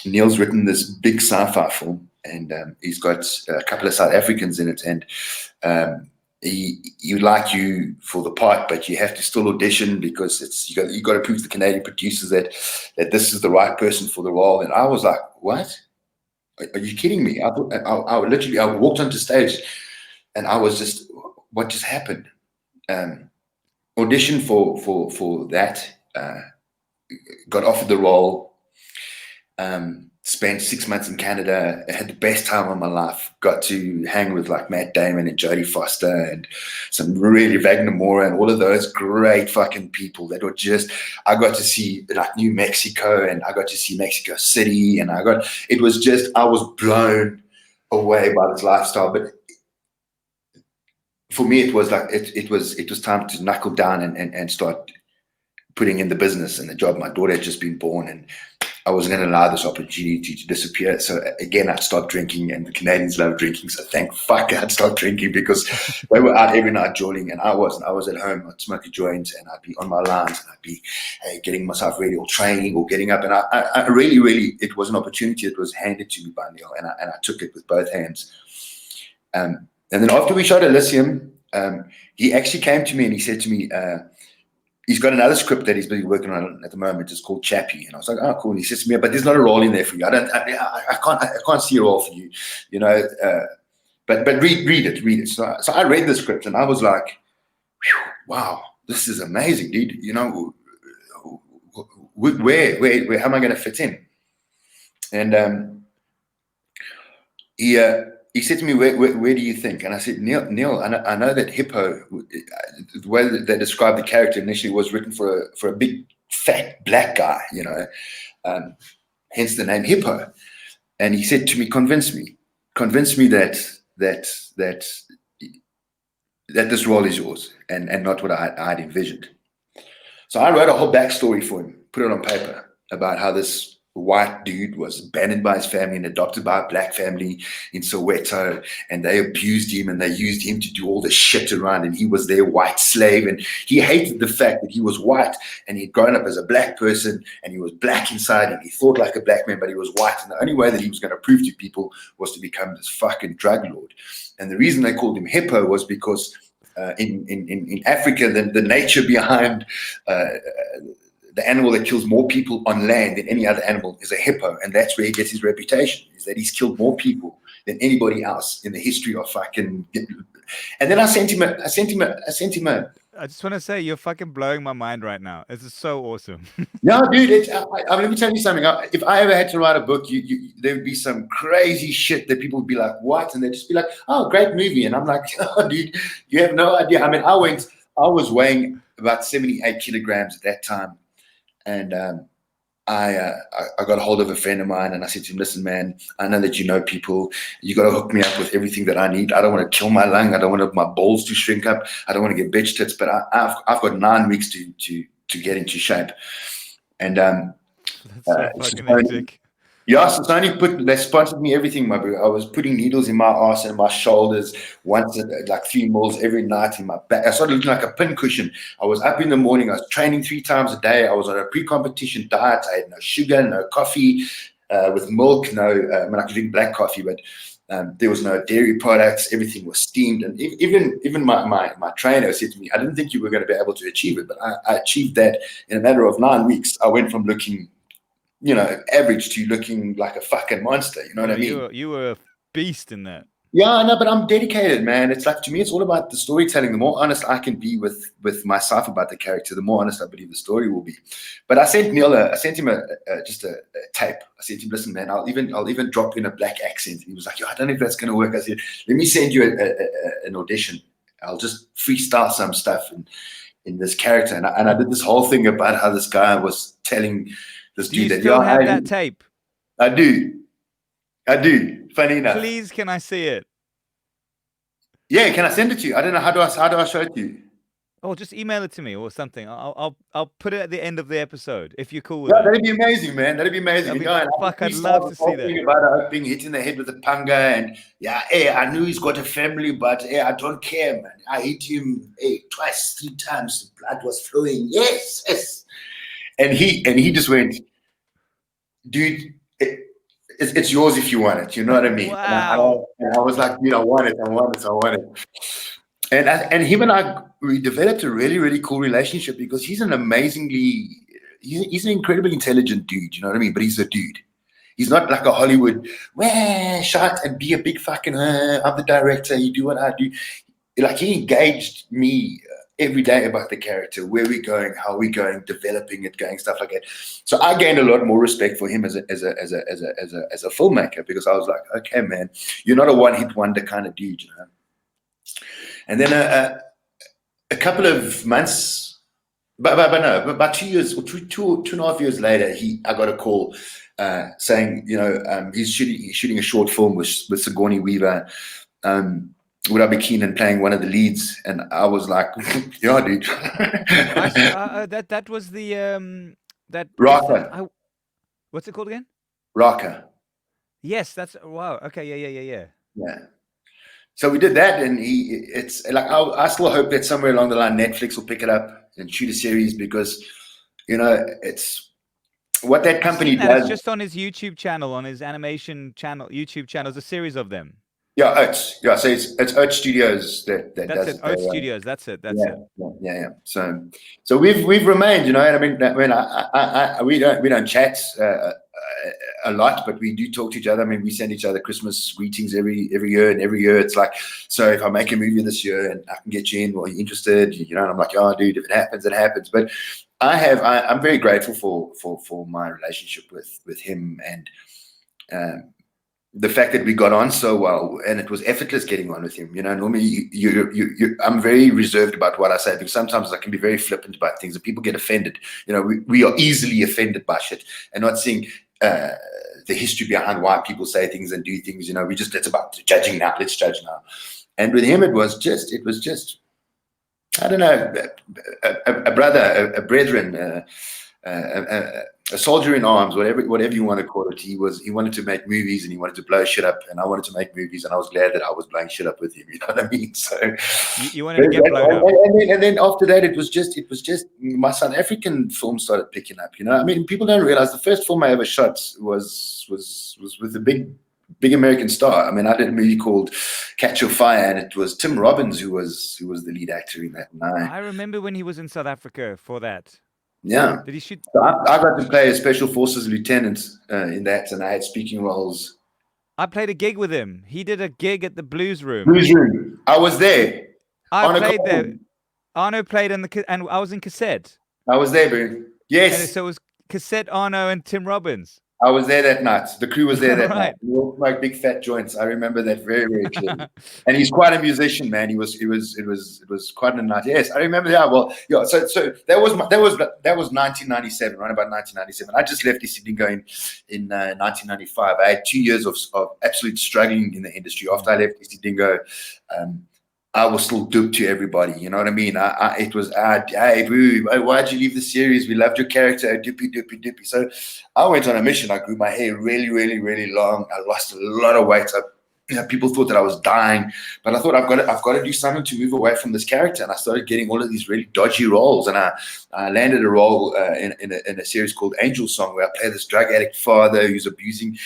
Neil's written this big sci-fi film, and he's got a couple of South Africans in it. And he would like you for the part, but you have to still audition, because you got to prove to the Canadian producers that this is the right person for the role. And I was like, what? Are you kidding me? I thought I walked onto stage, and I was just, what just happened? Auditioned for that, got offered the role. Spent 6 months in Canada, had the best time of my life, got to hang with like Matt Damon and Jodie Foster and some really Wagner Moura and all of those great fucking people that were just, I got to see like New Mexico, and I got to see Mexico City, and I was blown away by this lifestyle. But for me, it was like, it was time to knuckle down and start putting in the business and the job. My daughter had just been born, and I wasn't going to allow this opportunity to disappear. So again, I'd start drinking, and the Canadians love drinking. So thank fuck I'd start drinking, because they were out every night jolling, and I wasn't. I was at home, I'd smoke a joint, and I'd be on my lines, and I'd be getting myself ready, or training, or getting up. And I really, really, it was an opportunity that was handed to me by Neil, and I took it with both hands. And then after we shot Elysium, he actually came to me and he said to me, he's got another script that he's been working on at the moment. It's called Chappie. And I was like, oh, cool. And he says to me, but there's not a role in there for you. I can't see a role for you, but read it. So I read the script, and I was like, wow, this is amazing, dude. Where how am I going to fit in? And he said to me, where do you think? And I said, Neil, I know that Hippo, the way that they described the character initially, was written for a big, fat, black guy, hence the name Hippo. And he said to me, convince me that this role is yours, and not what I'd envisioned. So I wrote a whole backstory for him, put it on paper, about how this white dude was abandoned by his family and adopted by a black family in Soweto, and they abused him and they used him to do all this shit around, and he was their white slave, and he hated the fact that he was white and he'd grown up as a black person, and he was black inside, and he thought like a black man, but he was white, and the only way that he was going to prove to people was to become this fucking drug lord. And the reason they called him Hippo was because in Africa, the nature behind the animal that kills more people on land than any other animal is a hippo, and that's where he gets his reputation, is that he's killed more people than anybody else in the history of fucking. And then I sent him a. I just want to say, you're fucking blowing my mind right now. This is so awesome. Yeah, dude. Let me tell you something. If I ever had to write a book, there would be some crazy shit that people would be like, "What?" And they'd just be like, "Oh, great movie." And I'm like, "Oh, dude, you have no idea." I mean, I was weighing about 78 kilograms at that time. And I got a hold of a friend of mine, and I said to him, "Listen, man, I know that you know people. You got to hook me up with everything that I need. I don't want to kill my lung. I don't want my balls to shrink up. I don't want to get bitch tits. But I've got 9 weeks to get into shape." And That's so it's fucking only, hectic. yeah, so it's only they sponsored me everything, my bro. I was putting needles in my ass and my shoulders once, like 3 mils every night in my back. I started looking like a pincushion. I was up in the morning. I was training 3 times a day. I was on a pre-competition diet. I had no sugar, no coffee with milk. No, I mean, I could drink black coffee, but there was no dairy products. Everything was steamed. And even my trainer said to me, "I didn't think you were going to be able to achieve it, but I achieved that in a matter of 9 weeks." I went from looking, average to looking like a fucking monster. You know what I mean? You were a beast in that. Yeah, no, but I'm dedicated, man. It's like, to me, it's all about the storytelling. The more honest I can be with myself about the character, the more honest I believe the story will be. But I sent Neil, him just a tape. I said to him, "Listen, man, I'll even drop in a black accent." He was like, "Yo, I don't know if that's going to work." I said, "Let me send you an audition. I'll just freestyle some stuff in this character." And I did this whole thing about how this guy was telling this Do you dude that, still have "Yeah, that tape? I do. I do. Funny enough." Please, can I see it? Yeah, can I send it to you? I don't know. How do I show it to you? Oh, just email it to me or something. I'll put it at the end of the episode if you're cool with Yeah, that. that'd be amazing, man. That'd be amazing. Fuck, I'd love to see that. About being hit in the head with a panga, and yeah, hey, I knew he's got a family, but hey, I don't care, man. I hit him, hey, twice, 3 times. The blood was flowing. Yes, yes. And he just went, "Dude, it's yours if you want it." You know what I mean? Wow. And I was like, "Dude, I want it. I want it. I want it." And him and I, we developed a really, really cool relationship because he's an incredibly intelligent dude, you know what I mean? But he's a dude. He's not like a Hollywood, shut and be a big fucking, I'm the director, you do what I do. Like, he engaged me every day about the character, where we're going, how we're going, developing it, going, stuff like that. So I gained a lot more respect for him as a filmmaker, because I was like, okay, man, you're not a one-hit wonder kind of dude, you know? And then a couple of months, but no, about 2 years or 2.5 years later, I got a call saying, he's shooting a short film with Sigourney Weaver. Would I be keen in playing one of the leads? And I was like, yeah, dude. That was the that Raka. what's it called again? Raka. Yes, that's wow. Okay, yeah. Yeah. So we did that, and it's like, I still hope that somewhere along the line Netflix will pick it up and shoot a series, because it's what that company does. It's just on his YouTube channel, on his animation channel, YouTube channel. There's a series of them. Yeah, Oats. Yeah, so it's Oats Studios that that's does it. Oats Studios. That's it. Yeah. So we've remained, and I mean, we don't chat a lot, but we do talk to each other. I mean, we send each other Christmas greetings every year, and every year it's like, so if I make a movie this year and I can get you in, or you're interested, and I'm like, oh, dude, if it happens, it happens. But I'm very grateful for my relationship with him, and the fact that we got on so well, and it was effortless getting on with him. Normally I'm very reserved about what I say, because sometimes I can be very flippant about things and people get offended. We are easily offended by shit, and not seeing the history behind why people say things and do things. It's about judging now. Let's judge now. And with him, it was just, I don't know, a brother, a brethren, a soldier in arms, whatever you want to call it. He wanted to make movies, and he wanted to blow shit up, and I wanted to make movies, and I was glad that I was blowing shit up with him. You know what I mean? So you wanted to get blown up, and then after that, it was just my South African film started picking up. I mean, people don't realize the first film I ever shot was with a big American star. I mean, I did a movie called Catch Your Fire, and it was Tim Robbins who was the lead actor in that. I remember when he was in South Africa for that. Yeah. Did he shoot? So I got to play a special forces lieutenant in that, and I had speaking roles. I played a gig with him. He did a gig at the Blues Room. I was there. I played there. Arno played and I was in cassette. I was there, bro. Yes. And so it was cassette, Arno, and Tim Robbins. I was there that night. The crew was there that night. Right. We all smoked big fat joints. I remember that very, very clearly. And he's quite a musician, man. It was quite a night. Yes, I remember. Yeah, well, yeah. So that was 1997, right about 1997. I just left East Dingo in 1995. I had 2 years of absolute struggling in the industry. After I left East Dingo, I was still duped to everybody. You know what I mean? It was, hey, boo, why'd you leave the series? We loved your character, dippy. So I went on a mission. I grew my hair really, really, really long. I lost a lot of weight. People thought that I was dying, but I thought I've got to do something to move away from this character. And I started getting all of these really dodgy roles. And I landed a role in a series called Angel Song, where I play this drug addict father who's abusing,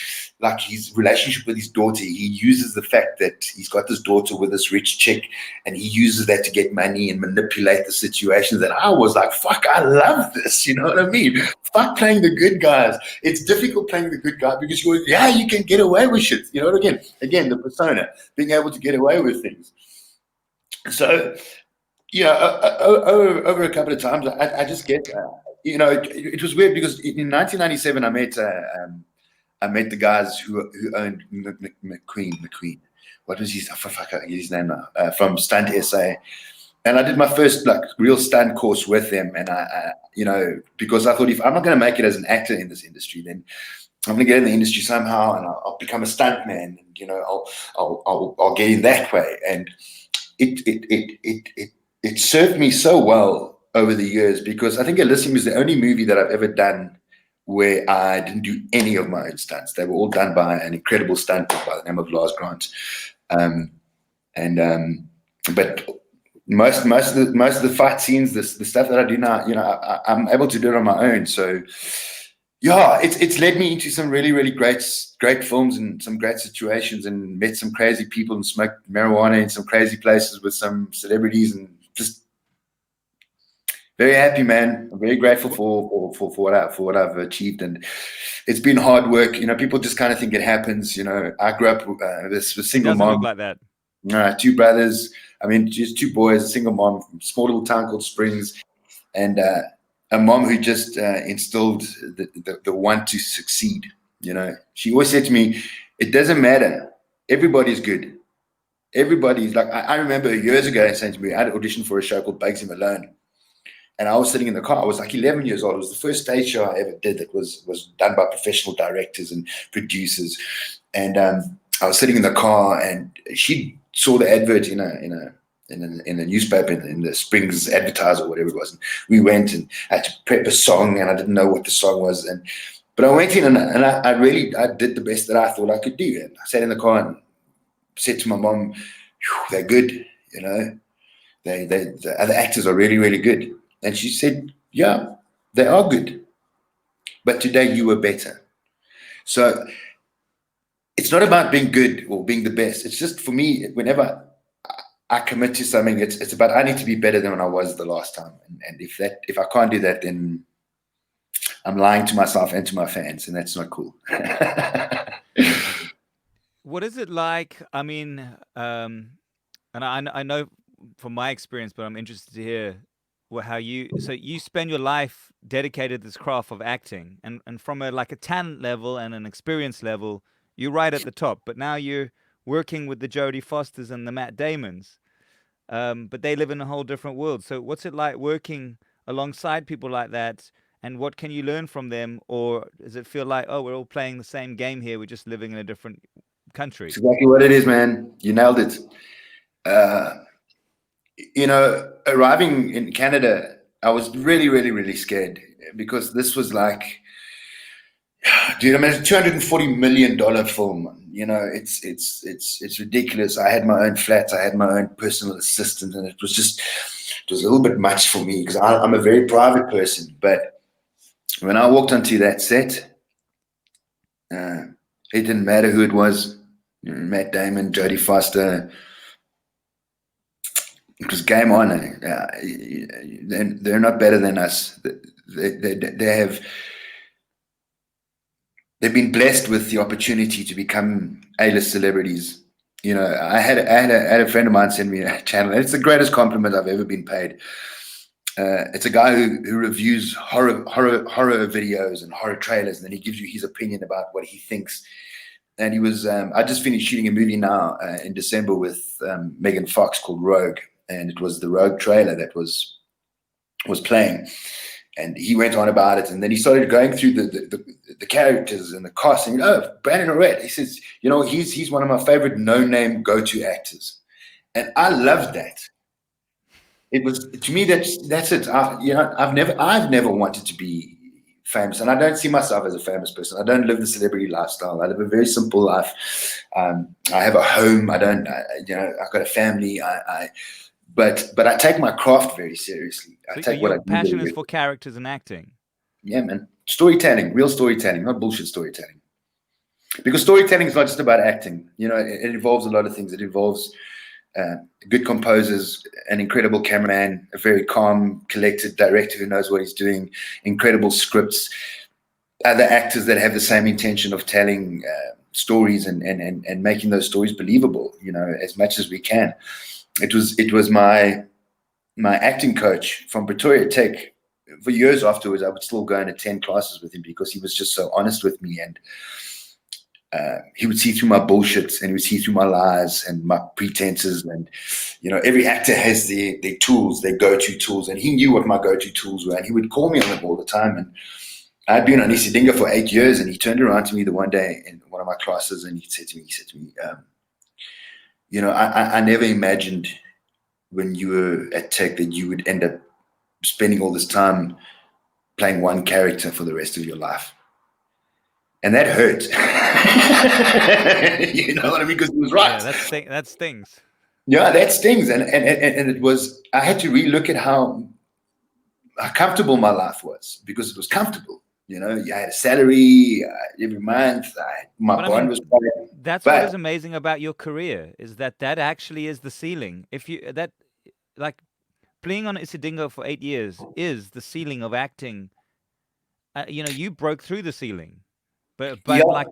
like, his relationship with his daughter. He uses the fact that he's got this daughter with this rich chick, and he uses that to get money and manipulate the situations. And I was like, fuck, I love this. You know what I mean? Fuck playing the good guys. It's difficult playing the good guy because you can get away with shit. You know, again, the persona, being able to get away with things. So, over a couple of times, I just get, it was weird because in 1997, I met the guys who owned McQueen. What was his? I forget his name now. From Stunt SA, and I did my first real stunt course with them. And I because I thought, if I'm not going to make it as an actor in this industry, then I'm going to get in the industry somehow, and I'll become a stuntman. And I'll get in that way. And it served me so well over the years, because I think Elysium is the only movie that I've ever done where I didn't do any of my own stunts. They were all done by an incredible stuntman by the name of Lars Grant. But most of the fight scenes, the stuff that I do now, I'm able to do it on my own. So yeah, it's led me into some really, really great films and some great situations, and met some crazy people and smoked marijuana in some crazy places with some celebrities, and just very happy, man. I'm very grateful for what I've achieved, and it's been hard work. People just kind of think it happens. I grew up with a single mom. Look like that. 2 brothers. I mean, just 2 boys, a single mom from a small little town called Springs, and a mom who just instilled the want to succeed. She always said to me, "It doesn't matter. Everybody's good. Everybody's like." I remember years ago saying to me, I had an audition for a show called Bugsy Malone. And I was sitting in the car. I was like 11 years old. It was the first stage show I ever did that was done by professional directors and producers. And I was sitting in the car, and she saw the advert in a newspaper, in the Springs Advertiser or whatever it was. And we went and I had to prep a song, and I didn't know what the song was. But I went in and I did the best that I thought I could do. And I sat in the car and said to my mom, "They're good, the other actors are really, really good." And she said, "Yeah, they are good. But today you were better." So it's not about being good or being the best. It's just, for me, whenever I commit to something, it's about, I need to be better than when I was the last time. And if I can't do that, then I'm lying to myself and to my fans, and that's not cool. What is it like? I mean, and I know from my experience, but I'm interested to hear how you spend your life dedicated to this craft of acting, and from a talent level and an experience level, you're right at the top. But now you're working with the Jodie Fosters and the Matt Damons, but they live in a whole different world. So what's it like working alongside people like that, and what can you learn from them? Or does it feel like, oh, we're all playing the same game here, we're just living in a different country? It's exactly what it is, man. You nailed it. Arriving in Canada, I was really, really, really scared, because this was like, dude, I mean, it's a $240 million film. It's ridiculous. I had my own flat, I had my own personal assistant, and it was a little bit much for me, because I'm a very private person. But when I walked onto that set, it didn't matter who it was. Matt Damon, Jodie Foster. It was game on. They're not better than us. They've been blessed with the opportunity to become A-list celebrities. I had a friend of mine send me a channel, and it's the greatest compliment I've ever been paid. It's a guy who reviews horror videos and horror trailers, and then he gives you his opinion about what he thinks. And he was I just finished shooting a movie now in December with Megan Fox called Rogue, and it was the Rogue trailer that was playing, and he went on about it, and then he started going through the characters and the cast, and Brandon Auret, he says, he's one of my favorite no-name go-to actors, and I loved that. It was, to me, that's it. I've never wanted to be famous, and I don't see myself as a famous person. I don't live the celebrity lifestyle. I live a very simple life. I have a home. I've got a family. But I take my craft very seriously. I take what I do. Passion is for characters and acting. Yeah, man. Storytelling, real storytelling, not bullshit storytelling. Because storytelling is not just about acting. It involves a lot of things. It involves good composers, an incredible cameraman, a very calm, collected director who knows what he's doing, incredible scripts, other actors that have the same intention of telling stories and making those stories believable, as much as we can. It was my acting coach from Pretoria Tech. For years afterwards, I would still go and attend classes with him because he was just so honest with me, and he would see through my bullshit, and he would see through my lies and my pretenses. And every actor has their tools, their go-to tools, and he knew what my go-to tools were, and he would call me on them all the time. And I'd been on Isidinga for 8 years, and he turned around to me the one day in one of my classes, and he said to me, I never imagined when you were at Tech that you would end up spending all this time playing one character for the rest of your life. And that hurt. You know what I mean? Because it was right. Yeah, that stings. Yeah, that stings. And it was, I had to relook at how comfortable my life was, because it was comfortable. I had a salary every month. My bond was quite. That's what is amazing about your career, is that actually is the ceiling. Playing on Isidingo for 8 years is the ceiling of acting. You broke through the ceiling. But like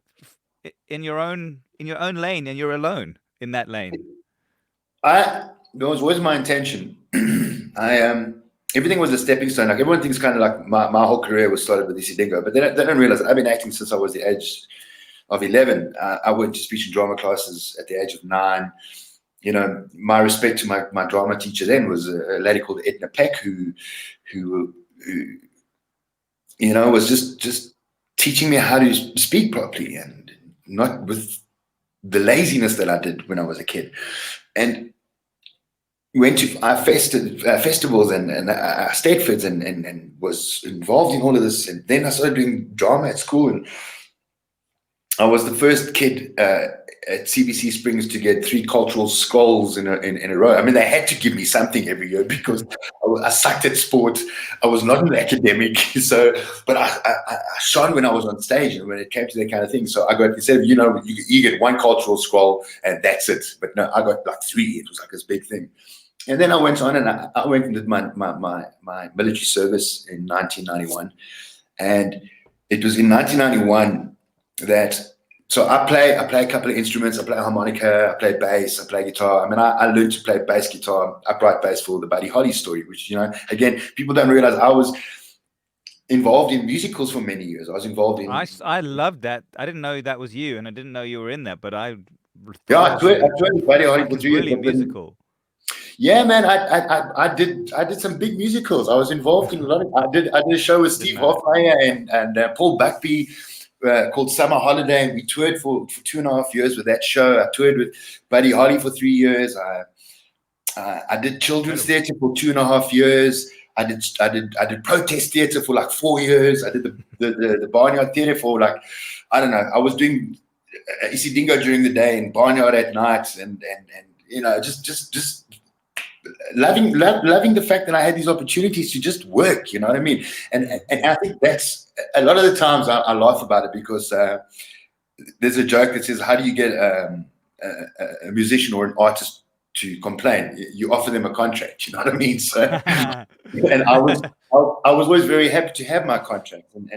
in your own lane, and you're alone in that lane. That was always my intention. Everything was a stepping stone. Like, everyone thinks kind of like my whole career was started with Isidingo, but they don't realize I've been acting since I was the age of 11. I went to speech and drama classes at the age of 9. My respect to my drama teacher then was a lady called Edna Peck, who was just teaching me how to speak properly, and not with the laziness that I did when I was a kid. And went to festivals and Stateford and was involved in all of this. And then I started doing drama at school, and I was the first kid at CBC Springs to get 3 cultural skulls in a row. I mean, they had to give me something every year because I sucked at sport. I was not an academic, but I shone when I was on stage and when it came to that kind of thing. So I got, instead of you get 1 cultural skull and that's it. But no, I got like 3. It was like this big thing. And then I went on and I went and did my military service in 1991, and it was in 1991 that. So I play a couple of instruments. I play harmonica, I play bass, I play guitar. I mean, I learned to play bass guitar, upright bass, for the Buddy Holly story, which, again, people don't realize I was involved in musicals for many years. I was involved in. I loved that. I didn't know that was you, and I didn't know you were in that, but I. Yeah, I toured with Buddy Holly for 3 years. Really musical. Yeah, man, I did some big musicals. I was involved in a lot of. I did a show with Steve Hoffmeyer and Paul Buckby. Called Summer Holiday, and we toured for 2.5 years with that show. I toured with Buddy Holly for 3 years. I did children's theatre for 2.5 years. I did protest theatre for like 4 years. I did the Barnyard Theatre for like, I don't know. I was doing Isidingo during the day and Barnyard at night, and just loving the fact that I had these opportunities to just work. You know what I mean? And I think that's. A lot of the times I laugh about it because there's a joke that says, how do you get a musician or an artist to complain? You offer them a contract, you know what I mean? So, and I was always very happy to have my contract, and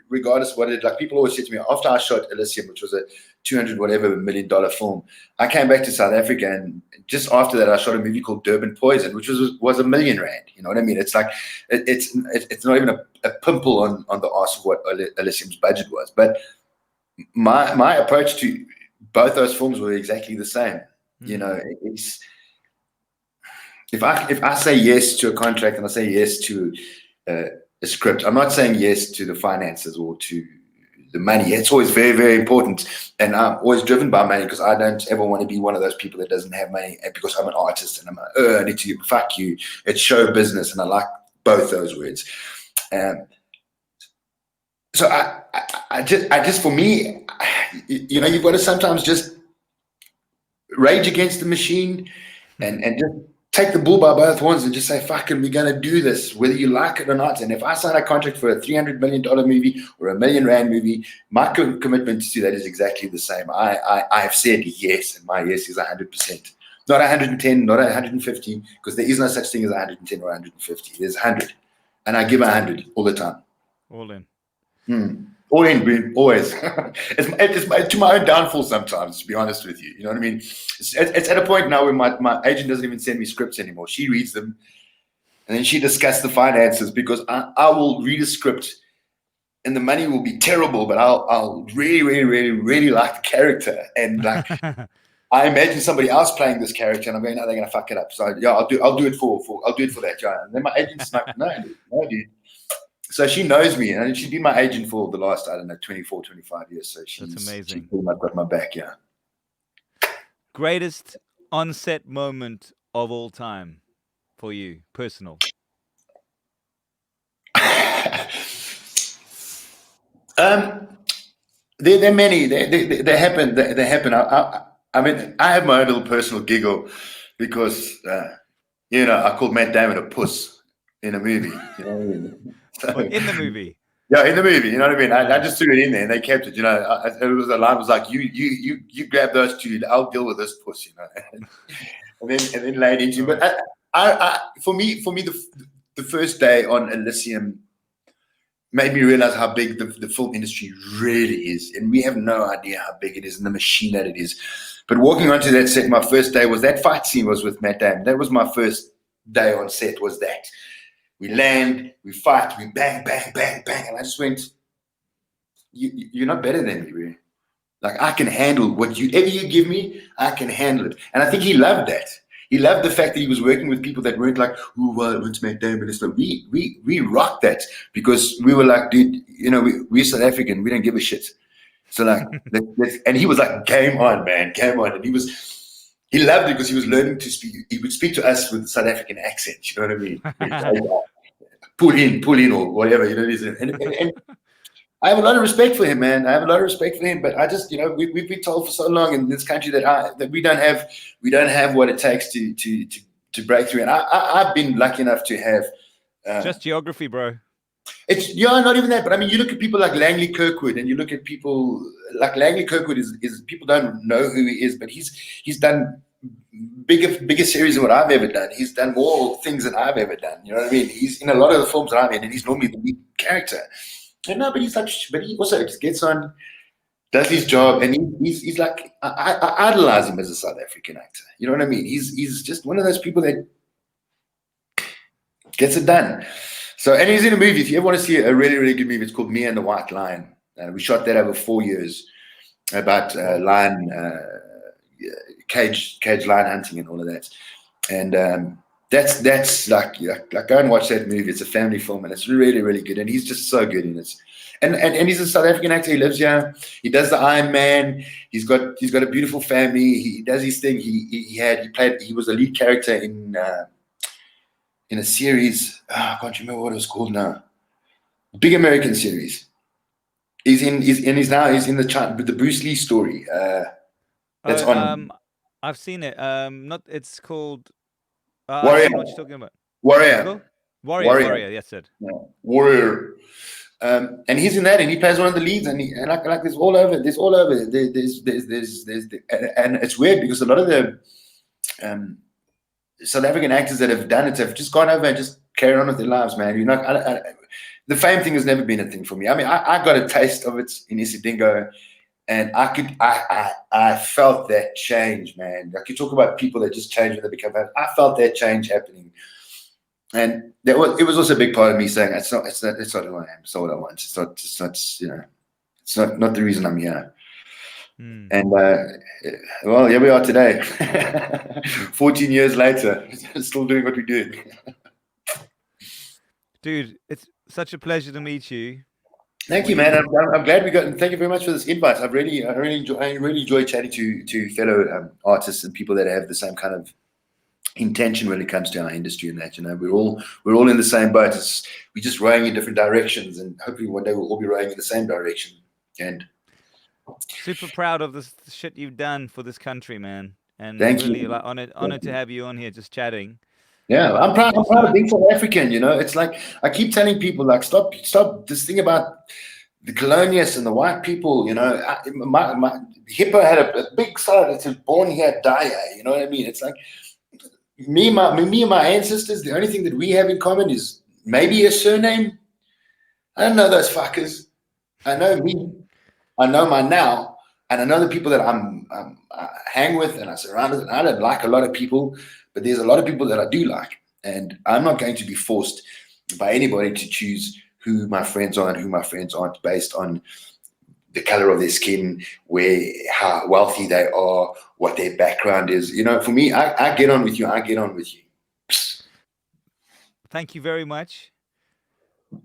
regardless of what it, like, people always say to me after I shot Elysium, which was a $200 whatever $1 million film. I came back to South Africa, and just after that, I shot a movie called Durban Poison, which was R1 million. You know what I mean? It's like it's not even a pimple on the arse of what Elysium's budget was. But my approach to both those films were exactly the same. You know, it's if I say yes to a contract and I say yes to a script, I'm not saying yes to the finances or to the money. It's always very, very important, and I'm always driven by money because I don't ever want to be one of those people that doesn't have money because I'm an artist and I'm like, I need to fuck you. It's show business, and I like both those words. So I just for me, you know, you've got to sometimes just rage against the machine and just take the bull by both horns and just say, fucking, we're going to do this, whether you like it or not. And if I sign a contract for a $300 million movie or $1 million movie, my commitment to that is exactly the same. I have said yes, and my yes is 100%. Not 110, not 150, because there is no such thing as 110 or 150. There's 100. And I give 100 all the time. All in. All in, Green, always. it's to my own downfall sometimes, to be honest with you. You know what I mean? It's at a point now where my agent doesn't even send me scripts anymore. She reads them, and then she discusses the finances, because I will read a script, and the money will be terrible, but I'll really, really, really, really like the character. And like, I imagine somebody else playing this character, and I'm going, no, they're going to fuck it up. So yeah, I'll do it for that guy. And then my agent's like, no, dude. So she knows me, and she's been my agent for the last, 24, 25 years. So That's amazing. She's pretty much got my back, yeah. Greatest on-set moment of all time for you, personal? There are many. They happen. They happen. I mean, I have my own little personal giggle because, you know, I called Matt Damon a puss in a movie. You know what I mean? So, in the movie? Yeah, in the movie. You know what I mean? I just threw it in there, and they kept it. You know, it was a line was like, "You grab those two. I'll deal with this puss." You know, and then laid into. But for me, the first day on Elysium made me realize how big the film industry really is, and we have no idea how big it is and the machine that it is. But walking onto that set, my first day was that fight scene was with Matt Damon. That was my first day on set. Was that. We land, we fight, we bang, bang, bang, bang. And I just went, you're not better than me, really. Like, I can handle whatever you give me, I can handle it. And I think he loved that. He loved the fact that he was working with people that weren't like, oh, well, it's Matt Damon. It's like, we rocked that, because we were like, dude, you know, we're South African. We don't give a shit. So like, and he was like, game on, man, game on. And he loved it because he was learning to speak. He would speak to us with South African accent. You know what I mean? Pull in, or whatever. You know, and I have a lot of respect for him, man. I have a lot of respect for him. But I just, you know, we've been told for so long in this country that we don't have what it takes to break through. And I've been lucky enough to have. Just geography, bro. It's not even that. But I mean, you look at people like Langley Kirkwood, and you look at people like Langley Kirkwood is people don't know who he is, but he's done bigger series than what I've ever done. He's done more things than I've ever done. You know what I mean? He's in a lot of the films that I'm in, and he's normally the lead character. And no, but he's like, but he also just gets on, does his job, and he's like, I idolize him as a South African actor. You know what I mean? He's just one of those people that gets it done. So, and he's in a movie. If you ever want to see a really, really good movie, it's called Me and the White Lion. We shot that over 4 years about lion. Cage lion hunting and all of that, and that's like go and watch that movie. It's a family film, and it's really, really good. And he's just so good in it. And he's a South African actor. He lives here. He does the Iron Man. He's got a beautiful family. He does his thing. He was a lead character in a series. I can't remember what it was called now. Big American series. He's in the Bruce Lee story. That's on. I've seen it. It's called Warrior. I know what you're talking about. Warrior. Yes, sir. Yeah. Warrior. And he's in that, and he plays one of the leads, and like there's all over. There's and it's weird because a lot of the South African actors that have done it have just gone over and just carried on with their lives, man. The fame thing has never been a thing for me. I mean, I got a taste of it in Isidingo. And I felt that change, man. Like you talk about people that just change when they become famous. I felt that change happening. And it was also a big part of me saying, it's not who I am. It's not what I want. It's not, you know, it's not the reason I'm here. And well, here we are today, 14 years later, still doing what we do. Dude, it's such a pleasure to meet you. Thank you, man. I'm glad we got. And thank you very much for this invite. I really enjoy chatting to fellow artists and people that have the same kind of intention when it comes to our industry and that. You know, we're all in the same boat. We're just rowing in different directions, and hopefully one day we'll all be rowing in the same direction. And super proud of this shit you've done for this country, man. And thank really you. like honored to have you on here just chatting. Yeah, I'm proud of being South African, you know. It's like I keep telling people, like, stop this thing about the colonialists and the white people, you know. My Hippo had a big side that says born here, die here, you know what I mean? It's like me and my ancestors, the only thing that we have in common is maybe a surname. I don't know those fuckers. I know me. I know my now, and I know the people that I hang with and I surround with. And I don't like a lot of people, but there's a lot of people that I do like, and I'm not going to be forced by anybody to choose who my friends are and who my friends aren't based on the color of their skin, how wealthy they are, what their background is. You know, for me, I get on with you. I get on with you. Thank you very much.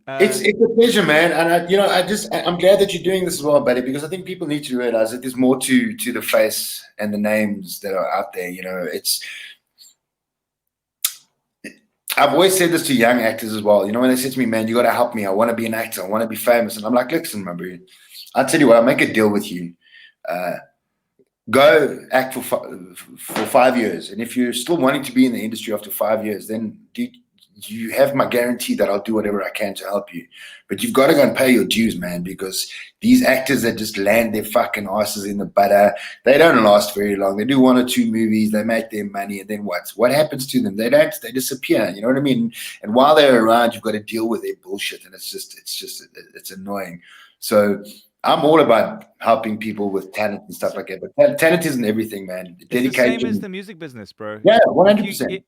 It's a pleasure, man, and I'm glad that you're doing this as well, buddy, because I think people need to realize that there's more to the face and the names that are out there. You know, I've always said this to young actors as well. You know, when they say to me, "Man, you got to help me. I want to be an actor. I want to be famous," and I'm like, "Listen, my bro, I'll tell you what. I'll make a deal with you. Go act for 5 years, and if you're still wanting to be in the industry after 5 years, then you have my guarantee that I'll do whatever I can to help you. But you've got to go and pay your dues, man, because these actors that just land their fucking asses in the butter, they don't last very long. They do 1 or 2 movies, they make their money, and then what? What happens to them? They disappear. You know what I mean? And while they're around, you've got to deal with their bullshit, and it's annoying. So I'm all about helping people with talent and stuff like that. But talent isn't everything, man. Dedication. It's the same as the music business, bro. Yeah, 100%.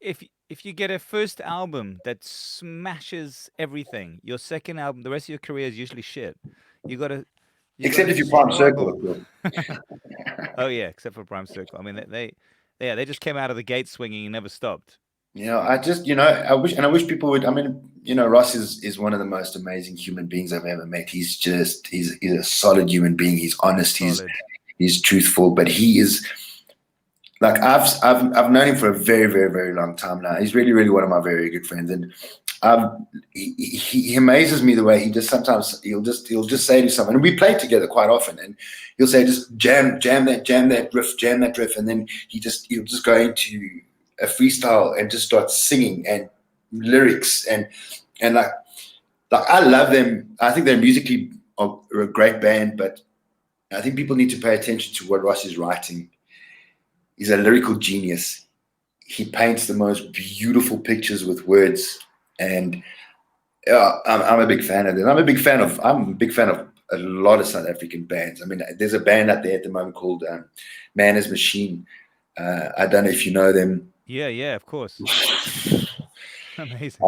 If you get a first album that smashes everything, your second album, the rest of your career is usually shit. Except if you Prime Circle, of course. Oh yeah, except for Prime Circle. I mean, they just came out of the gate swinging and never stopped. You know, I wish people would. I mean, you know, Ross is one of the most amazing human beings I've ever met. He's a solid human being. He's honest. He's truthful. But he is like I've known him for a very, very, very long time now. He's really, really one of my very good friends, and he amazes me the way he just sometimes he'll just say to someone, and we play together quite often, and he'll say just jam that riff, and then he'll just go into a freestyle and just start singing and lyrics and like I love them. I think they're musically a great band, but I think people need to pay attention to what Ross is writing. He's a lyrical genius. He paints the most beautiful pictures with words, and I'm a big fan of it. I'm a big fan of a lot of South African bands. I mean, there's a band out there at the moment called Man is Machine. I don't know if you know them. Yeah, of course. Amazing.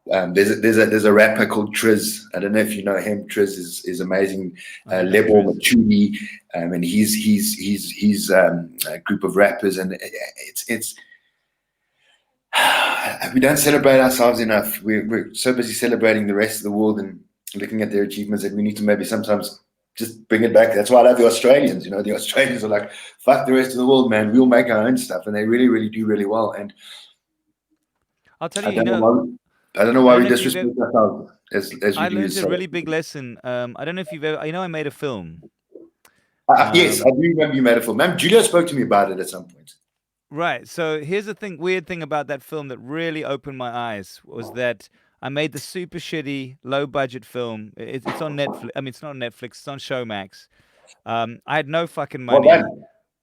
There's a rapper called Triz. I don't know if you know him. Triz is amazing. Lebo Machudi, and he's a group of rappers, and it's we don't celebrate ourselves enough. We're so busy celebrating the rest of the world and looking at their achievements that we need to maybe sometimes just bring it back. That's why I love the Australians. You know, the Australians are like, fuck the rest of the world, man. We'll make our own stuff, and they really, really do really well. And I'll tell you, I don't know why we disrespect ourselves as we do. I learned a really big lesson. I don't know if you've ever. I made a film. Yes, I do remember you made a film. Ma'am, Julia spoke to me about it at some point. Right. So here's the weird thing about that film that really opened my eyes was that I made the super shitty, low budget film. It's on Netflix. I mean, it's not on Netflix. It's on Showmax. I had no fucking money.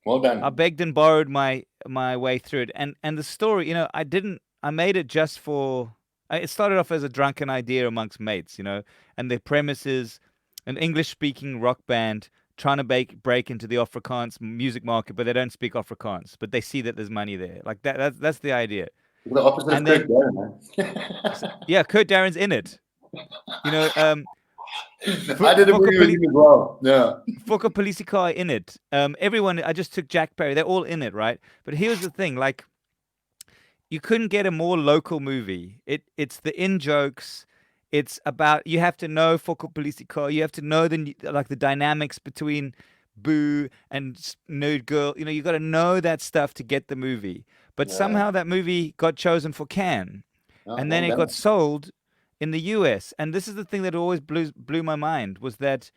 Well done. I begged and borrowed my way through it. And the story, I made it just for. It started off as a drunken idea amongst mates, and the premise is an English-speaking rock band trying to break into the Afrikaans music market, but they don't speak Afrikaans, but they see that there's money there. Like that's the idea. The opposite of And Kurt then Darren, man. yeah, Kurt Darren's in it. You know, I did a movie with him as well. Yeah. Fokker Politica in it. Everyone, I just took Jack Perry. They're all in it, right? But here's the thing, like, you couldn't get a more local movie. It's the in jokes. It's about, you have to know Fokker Politica. You have to know the dynamics between Boo and Nerd Girl. You know, you got to know that stuff to get the movie. But somehow that movie got chosen for Cannes, and then it got sold in the US. And this is the thing that always blew my mind, was that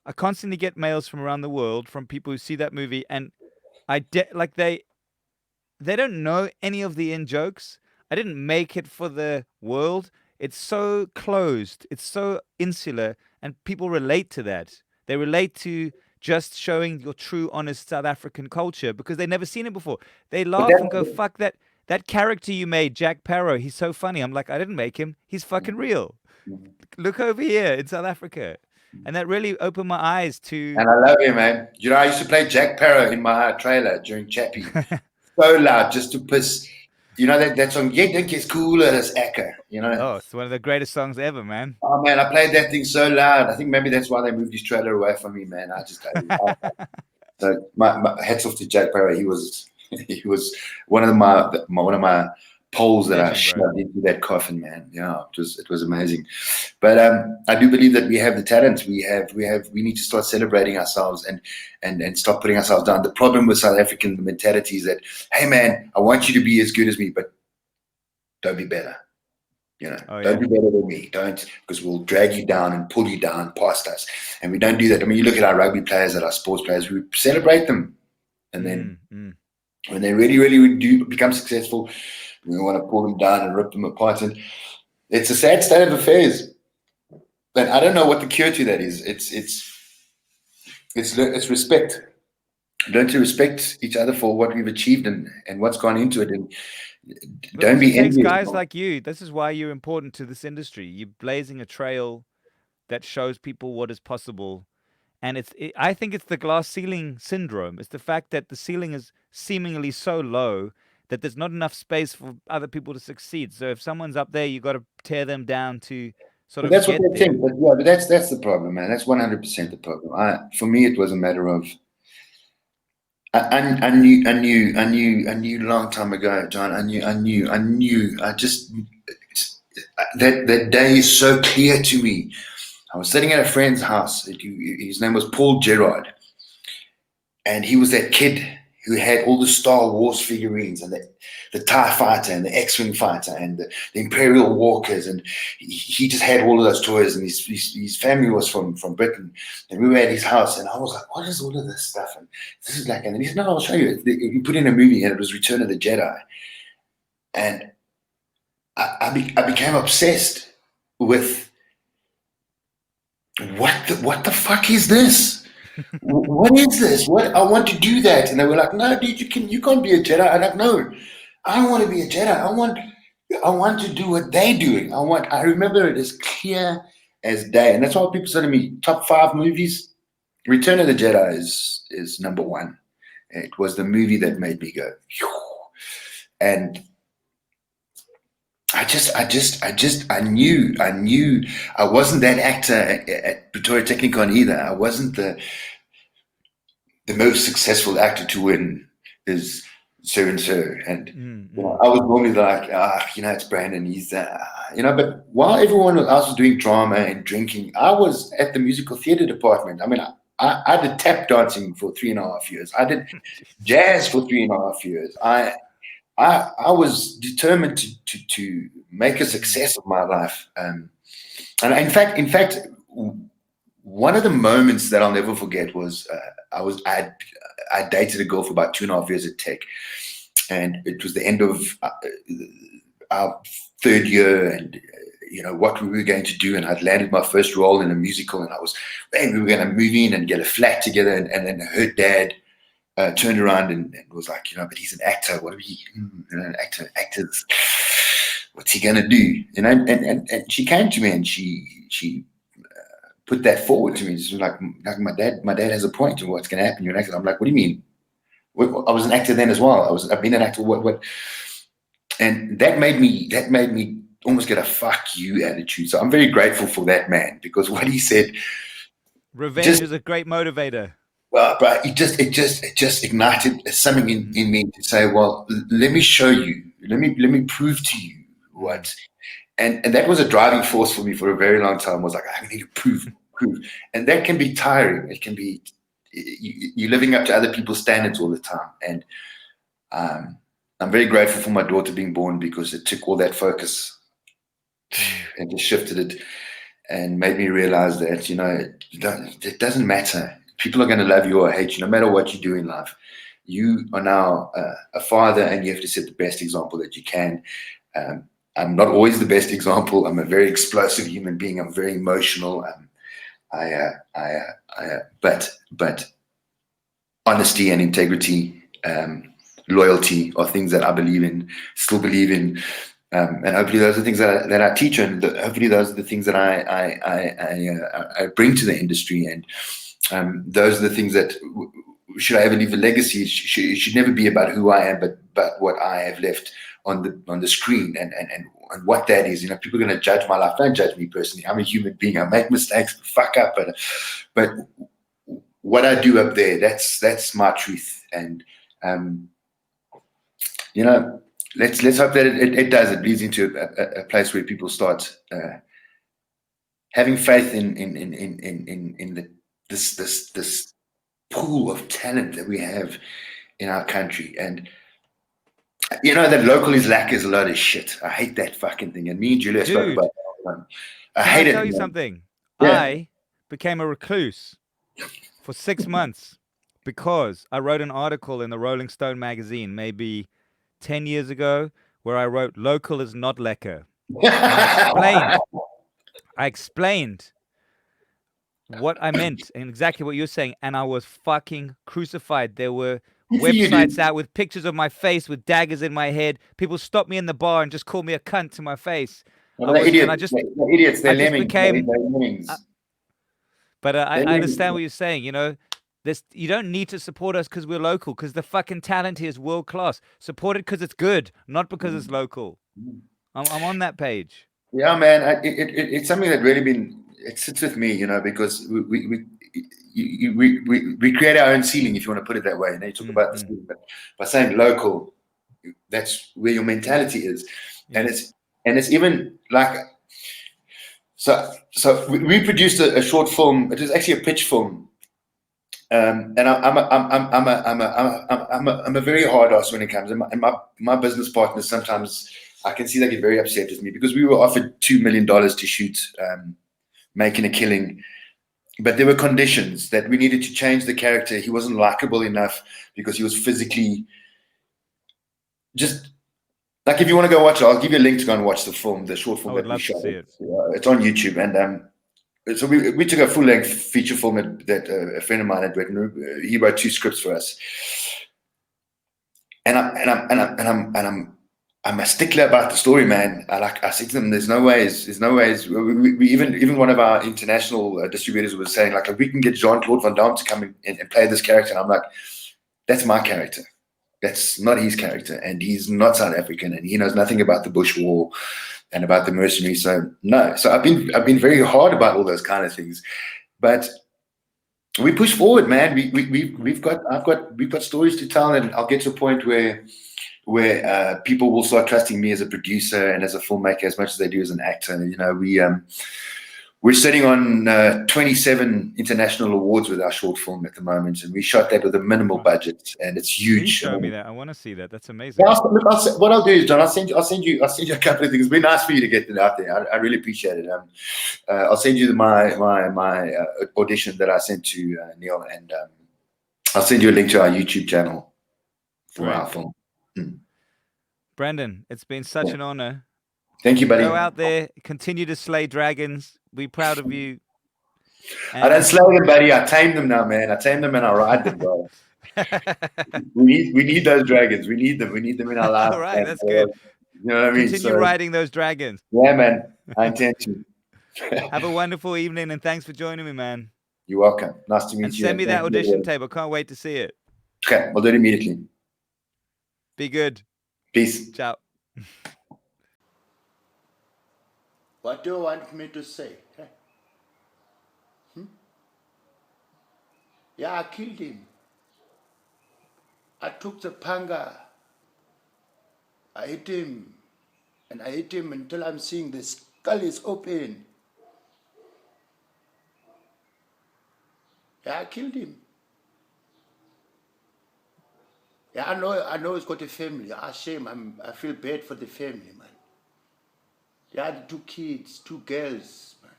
I constantly get mails from around the world from people who see that movie, and they don't know any of the in jokes. I didn't make it for the world. It's so closed. It's so insular, and people relate to that. They relate to just showing your true, honest South African culture because they've never seen it before. They laugh and go, "Fuck that! That character you made, Jack Sparrow, he's so funny." I'm like, I didn't make him. He's fucking real. Look over here in South Africa. And that really opened my eyes to... And I love him, man. You know, I used to play Jack Sparrow in my trailer during Chappie. So loud, just to piss. You know that song, "You Think It's Cooler as Echo," you know? Oh, it's one of the greatest songs ever, man. Oh, man, I played that thing so loud. I think maybe that's why they moved his trailer away from me, man. I just So my hats off to Jack Sparrow. He was one of my poles that I shoved into that coffin, man. Yeah, it was amazing. But I do believe that we have the talent. We need to start celebrating ourselves and stop putting ourselves down. The problem with South African mentality is that, hey man, I want you to be as good as me, but don't be better. You know, don't be better than me. Don't, because we'll drag you down and pull you down past us. And we don't do that. I mean, you look at our rugby players, at our sports players, we celebrate them. And then when they really, really do become successful, we want to pull them down and rip them apart. And it's a sad state of affairs. But I don't know what the cure to that is. It's respect. Learn to respect each other for what we've achieved and what's gone into it. And don't be envious. Guys like you, this is why you're important to this industry. You're blazing a trail that shows people what is possible. And I think it's the glass ceiling syndrome. It's the fact that the ceiling is seemingly so low that there's not enough space for other people to succeed. So if someone's up there, you got to tear them down to sort of that's get what they think. But yeah, but that's the problem, man. That's 100% the problem. For me, it was a matter of I knew a long time ago, John. I knew. That day is so clear to me. I was sitting at a friend's house. His name was Paul Gerard, and he was that kid who had all the Star Wars figurines and the TIE fighter and the X-Wing fighter and the Imperial Walkers, and he just had all of those toys. And his family was from Britain, and we were at his house, and I was like, "What is all of this stuff?" And this is like, and he said, "No, I'll show you." He put in a movie, and it was Return of the Jedi, and I became obsessed with what the fuck is this? What is this? What, I want to do that. And they were like, "No, dude, you can't be a Jedi." I'm like, "No, I don't want to be a Jedi. I want to do what they're doing. I remember it as clear as day." And that's why people say to me, top 5 movies, Return of the Jedi is number 1. It was the movie that made me go, phew. And I knew I wasn't that actor at Pretoria Technikon either. I wasn't the most successful actor to win is so and so. And you know, I was normally like, it's Brandon. He's but while everyone else was doing drama and drinking, I was at the musical theater department. I mean, I did tap dancing for 3.5 years. I did jazz for 3.5 years. I was determined to make a success of my life, and in fact, one of the moments that I'll never forget was I dated a girl for about 2.5 years at Tech, and it was the end of our 3rd year, and what we were going to do, and I'd landed my first role in a musical, and we were going to move in and get a flat together, and then her dad turned around and was like, "But he's an actor. What are we? Actors. What's he gonna do?" And she came to me and she put that forward to me. It's like my dad has a point to what's going to happen. You're an actor. I'm like, what do you mean? I was an actor then as well. I've been an actor. What? And that made me almost get a fuck you attitude. So I'm very grateful for that man, because what he said, Revenge is a great motivator. Well, but it just ignited something in me to say, well, let me show you, let me prove to you what. And that was a driving force for me for a very long time. Was like, I need to prove. And that can be tiring. It can be, you're living up to other people's standards all the time. And I'm very grateful for my daughter being born, because it took all that focus and just shifted it and made me realize that, it doesn't matter. People are going to love you or hate you, no matter what you do in life. You are now a father, and you have to set the best example that you can. I'm not always the best example. I'm a very explosive human being. I'm very emotional. But honesty and integrity, loyalty are things that I believe in, still believe in, and hopefully those are things that I teach, and hopefully those are the things that I bring to the industry, and those are the things that, should I ever leave a legacy, it should never be about who I am, but what I have left on the screen, and what that is. People are going to judge my life. Don't judge me personally. I'm a human being. I make mistakes, fuck up, but what I do up there, that's my truth. And let's hope that it does. It leads into a place where people start having faith in this pool of talent that we have in our country. And that local is lack is a lot of shit. I hate that fucking thing. And me and Julia spoke about that. I hate it. Can I tell you something? Yeah. I became a recluse for 6 months because I wrote an article in the Rolling Stone magazine maybe 10 years ago where I wrote, local is not lekker. I explained what I meant and exactly what you're saying, and I was fucking crucified. There were websites out with pictures of my face with daggers in my head. People stopped me in the bar and just called me a cunt to my face. Idiots. They're lemmings. But I understand what you're saying. You don't need to support us because we're local, because the fucking talent here is world class. Support it because it's good, not because it's local. I'm on that page. Yeah, man. It's something that really it sits with me, because we create our own ceiling, if you want to put it that way. And you talk about this, but by saying local, that's where your mentality is. Yeah. And it's even like, so we produced a short film. It was actually a pitch film. And I'm a very hard ass when it comes. And my business partners, sometimes I can see they get very upset with me, because we were offered $2 million to shoot Making a Killing, but there were conditions that we needed to change the character. He wasn't likable enough because he was physically just like, if you want to go watch it, I'll give you a link to go and watch the film, the short film that we shot. It's on YouTube. And so we took a full-length feature film that a friend of mine had written. He wrote 2 scripts for us, and I'm a stickler about the story, man. I said to them, there's no ways. We even one of our international distributors was saying, like, if we can get Jean-Claude Van Damme to come and play this character, and I'm like, that's my character. That's not his character, and he's not South African, and he knows nothing about the Bush War and about the mercenaries. So no. So I've been very hard about all those kind of things, but we push forward, man. We've got stories to tell, and I'll get to a point where people will start trusting me as a producer and as a filmmaker as much as they do as an actor. We're sitting on 27 international awards with our short film at the moment, and we shot that with a minimal budget, and it's huge. Can you show me that? I want to see that. That's amazing. Yeah, what I'll do is, John, I'll send you a couple of things. It's been nice for you to get it out there. I really appreciate it. I'll send you my audition that I sent to Neil, and I'll send you a link to our YouTube channel for our film. Brandon, it's been such an honor. Thank you, buddy. Go out there, continue to slay dragons. Be proud of you. I don't slay them, buddy. I tame them now, man. I tame them and I ride them, bro. we need those dragons. We need them. We need them in our lives. All right, that's good. You know what I mean? Continue riding those dragons. Yeah, man. I intend to. Have a wonderful evening, and thanks for joining me, man. You're welcome. Nice to meet And you. send me that thank you audition again. tape. I can't wait to see it. Okay, we'll do it immediately. Be good. Peace. Ciao. What do you want me to say? Yeah, I killed him. I took the panga. I hit him. And I hit him until I'm seeing the skull is open. Yeah, I killed him. Yeah, I know he's got a family. Shame. I feel bad for the family, man. They had 2 kids, 2 girls, man.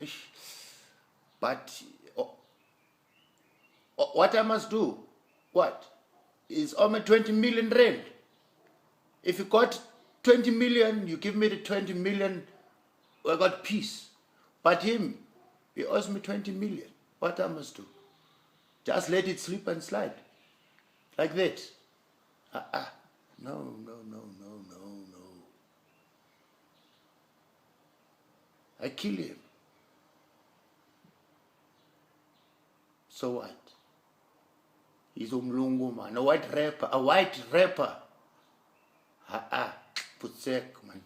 Ish. But what I must do, what? Is only 20 million rand. If you got 20 million, you give me the 20 million, I got peace. But him, he owes me 20 million. What I must do? Just let it slip and slide. Like that. No. I kill him. So what? He's umlungu, man. A white rapper. Putsek, man.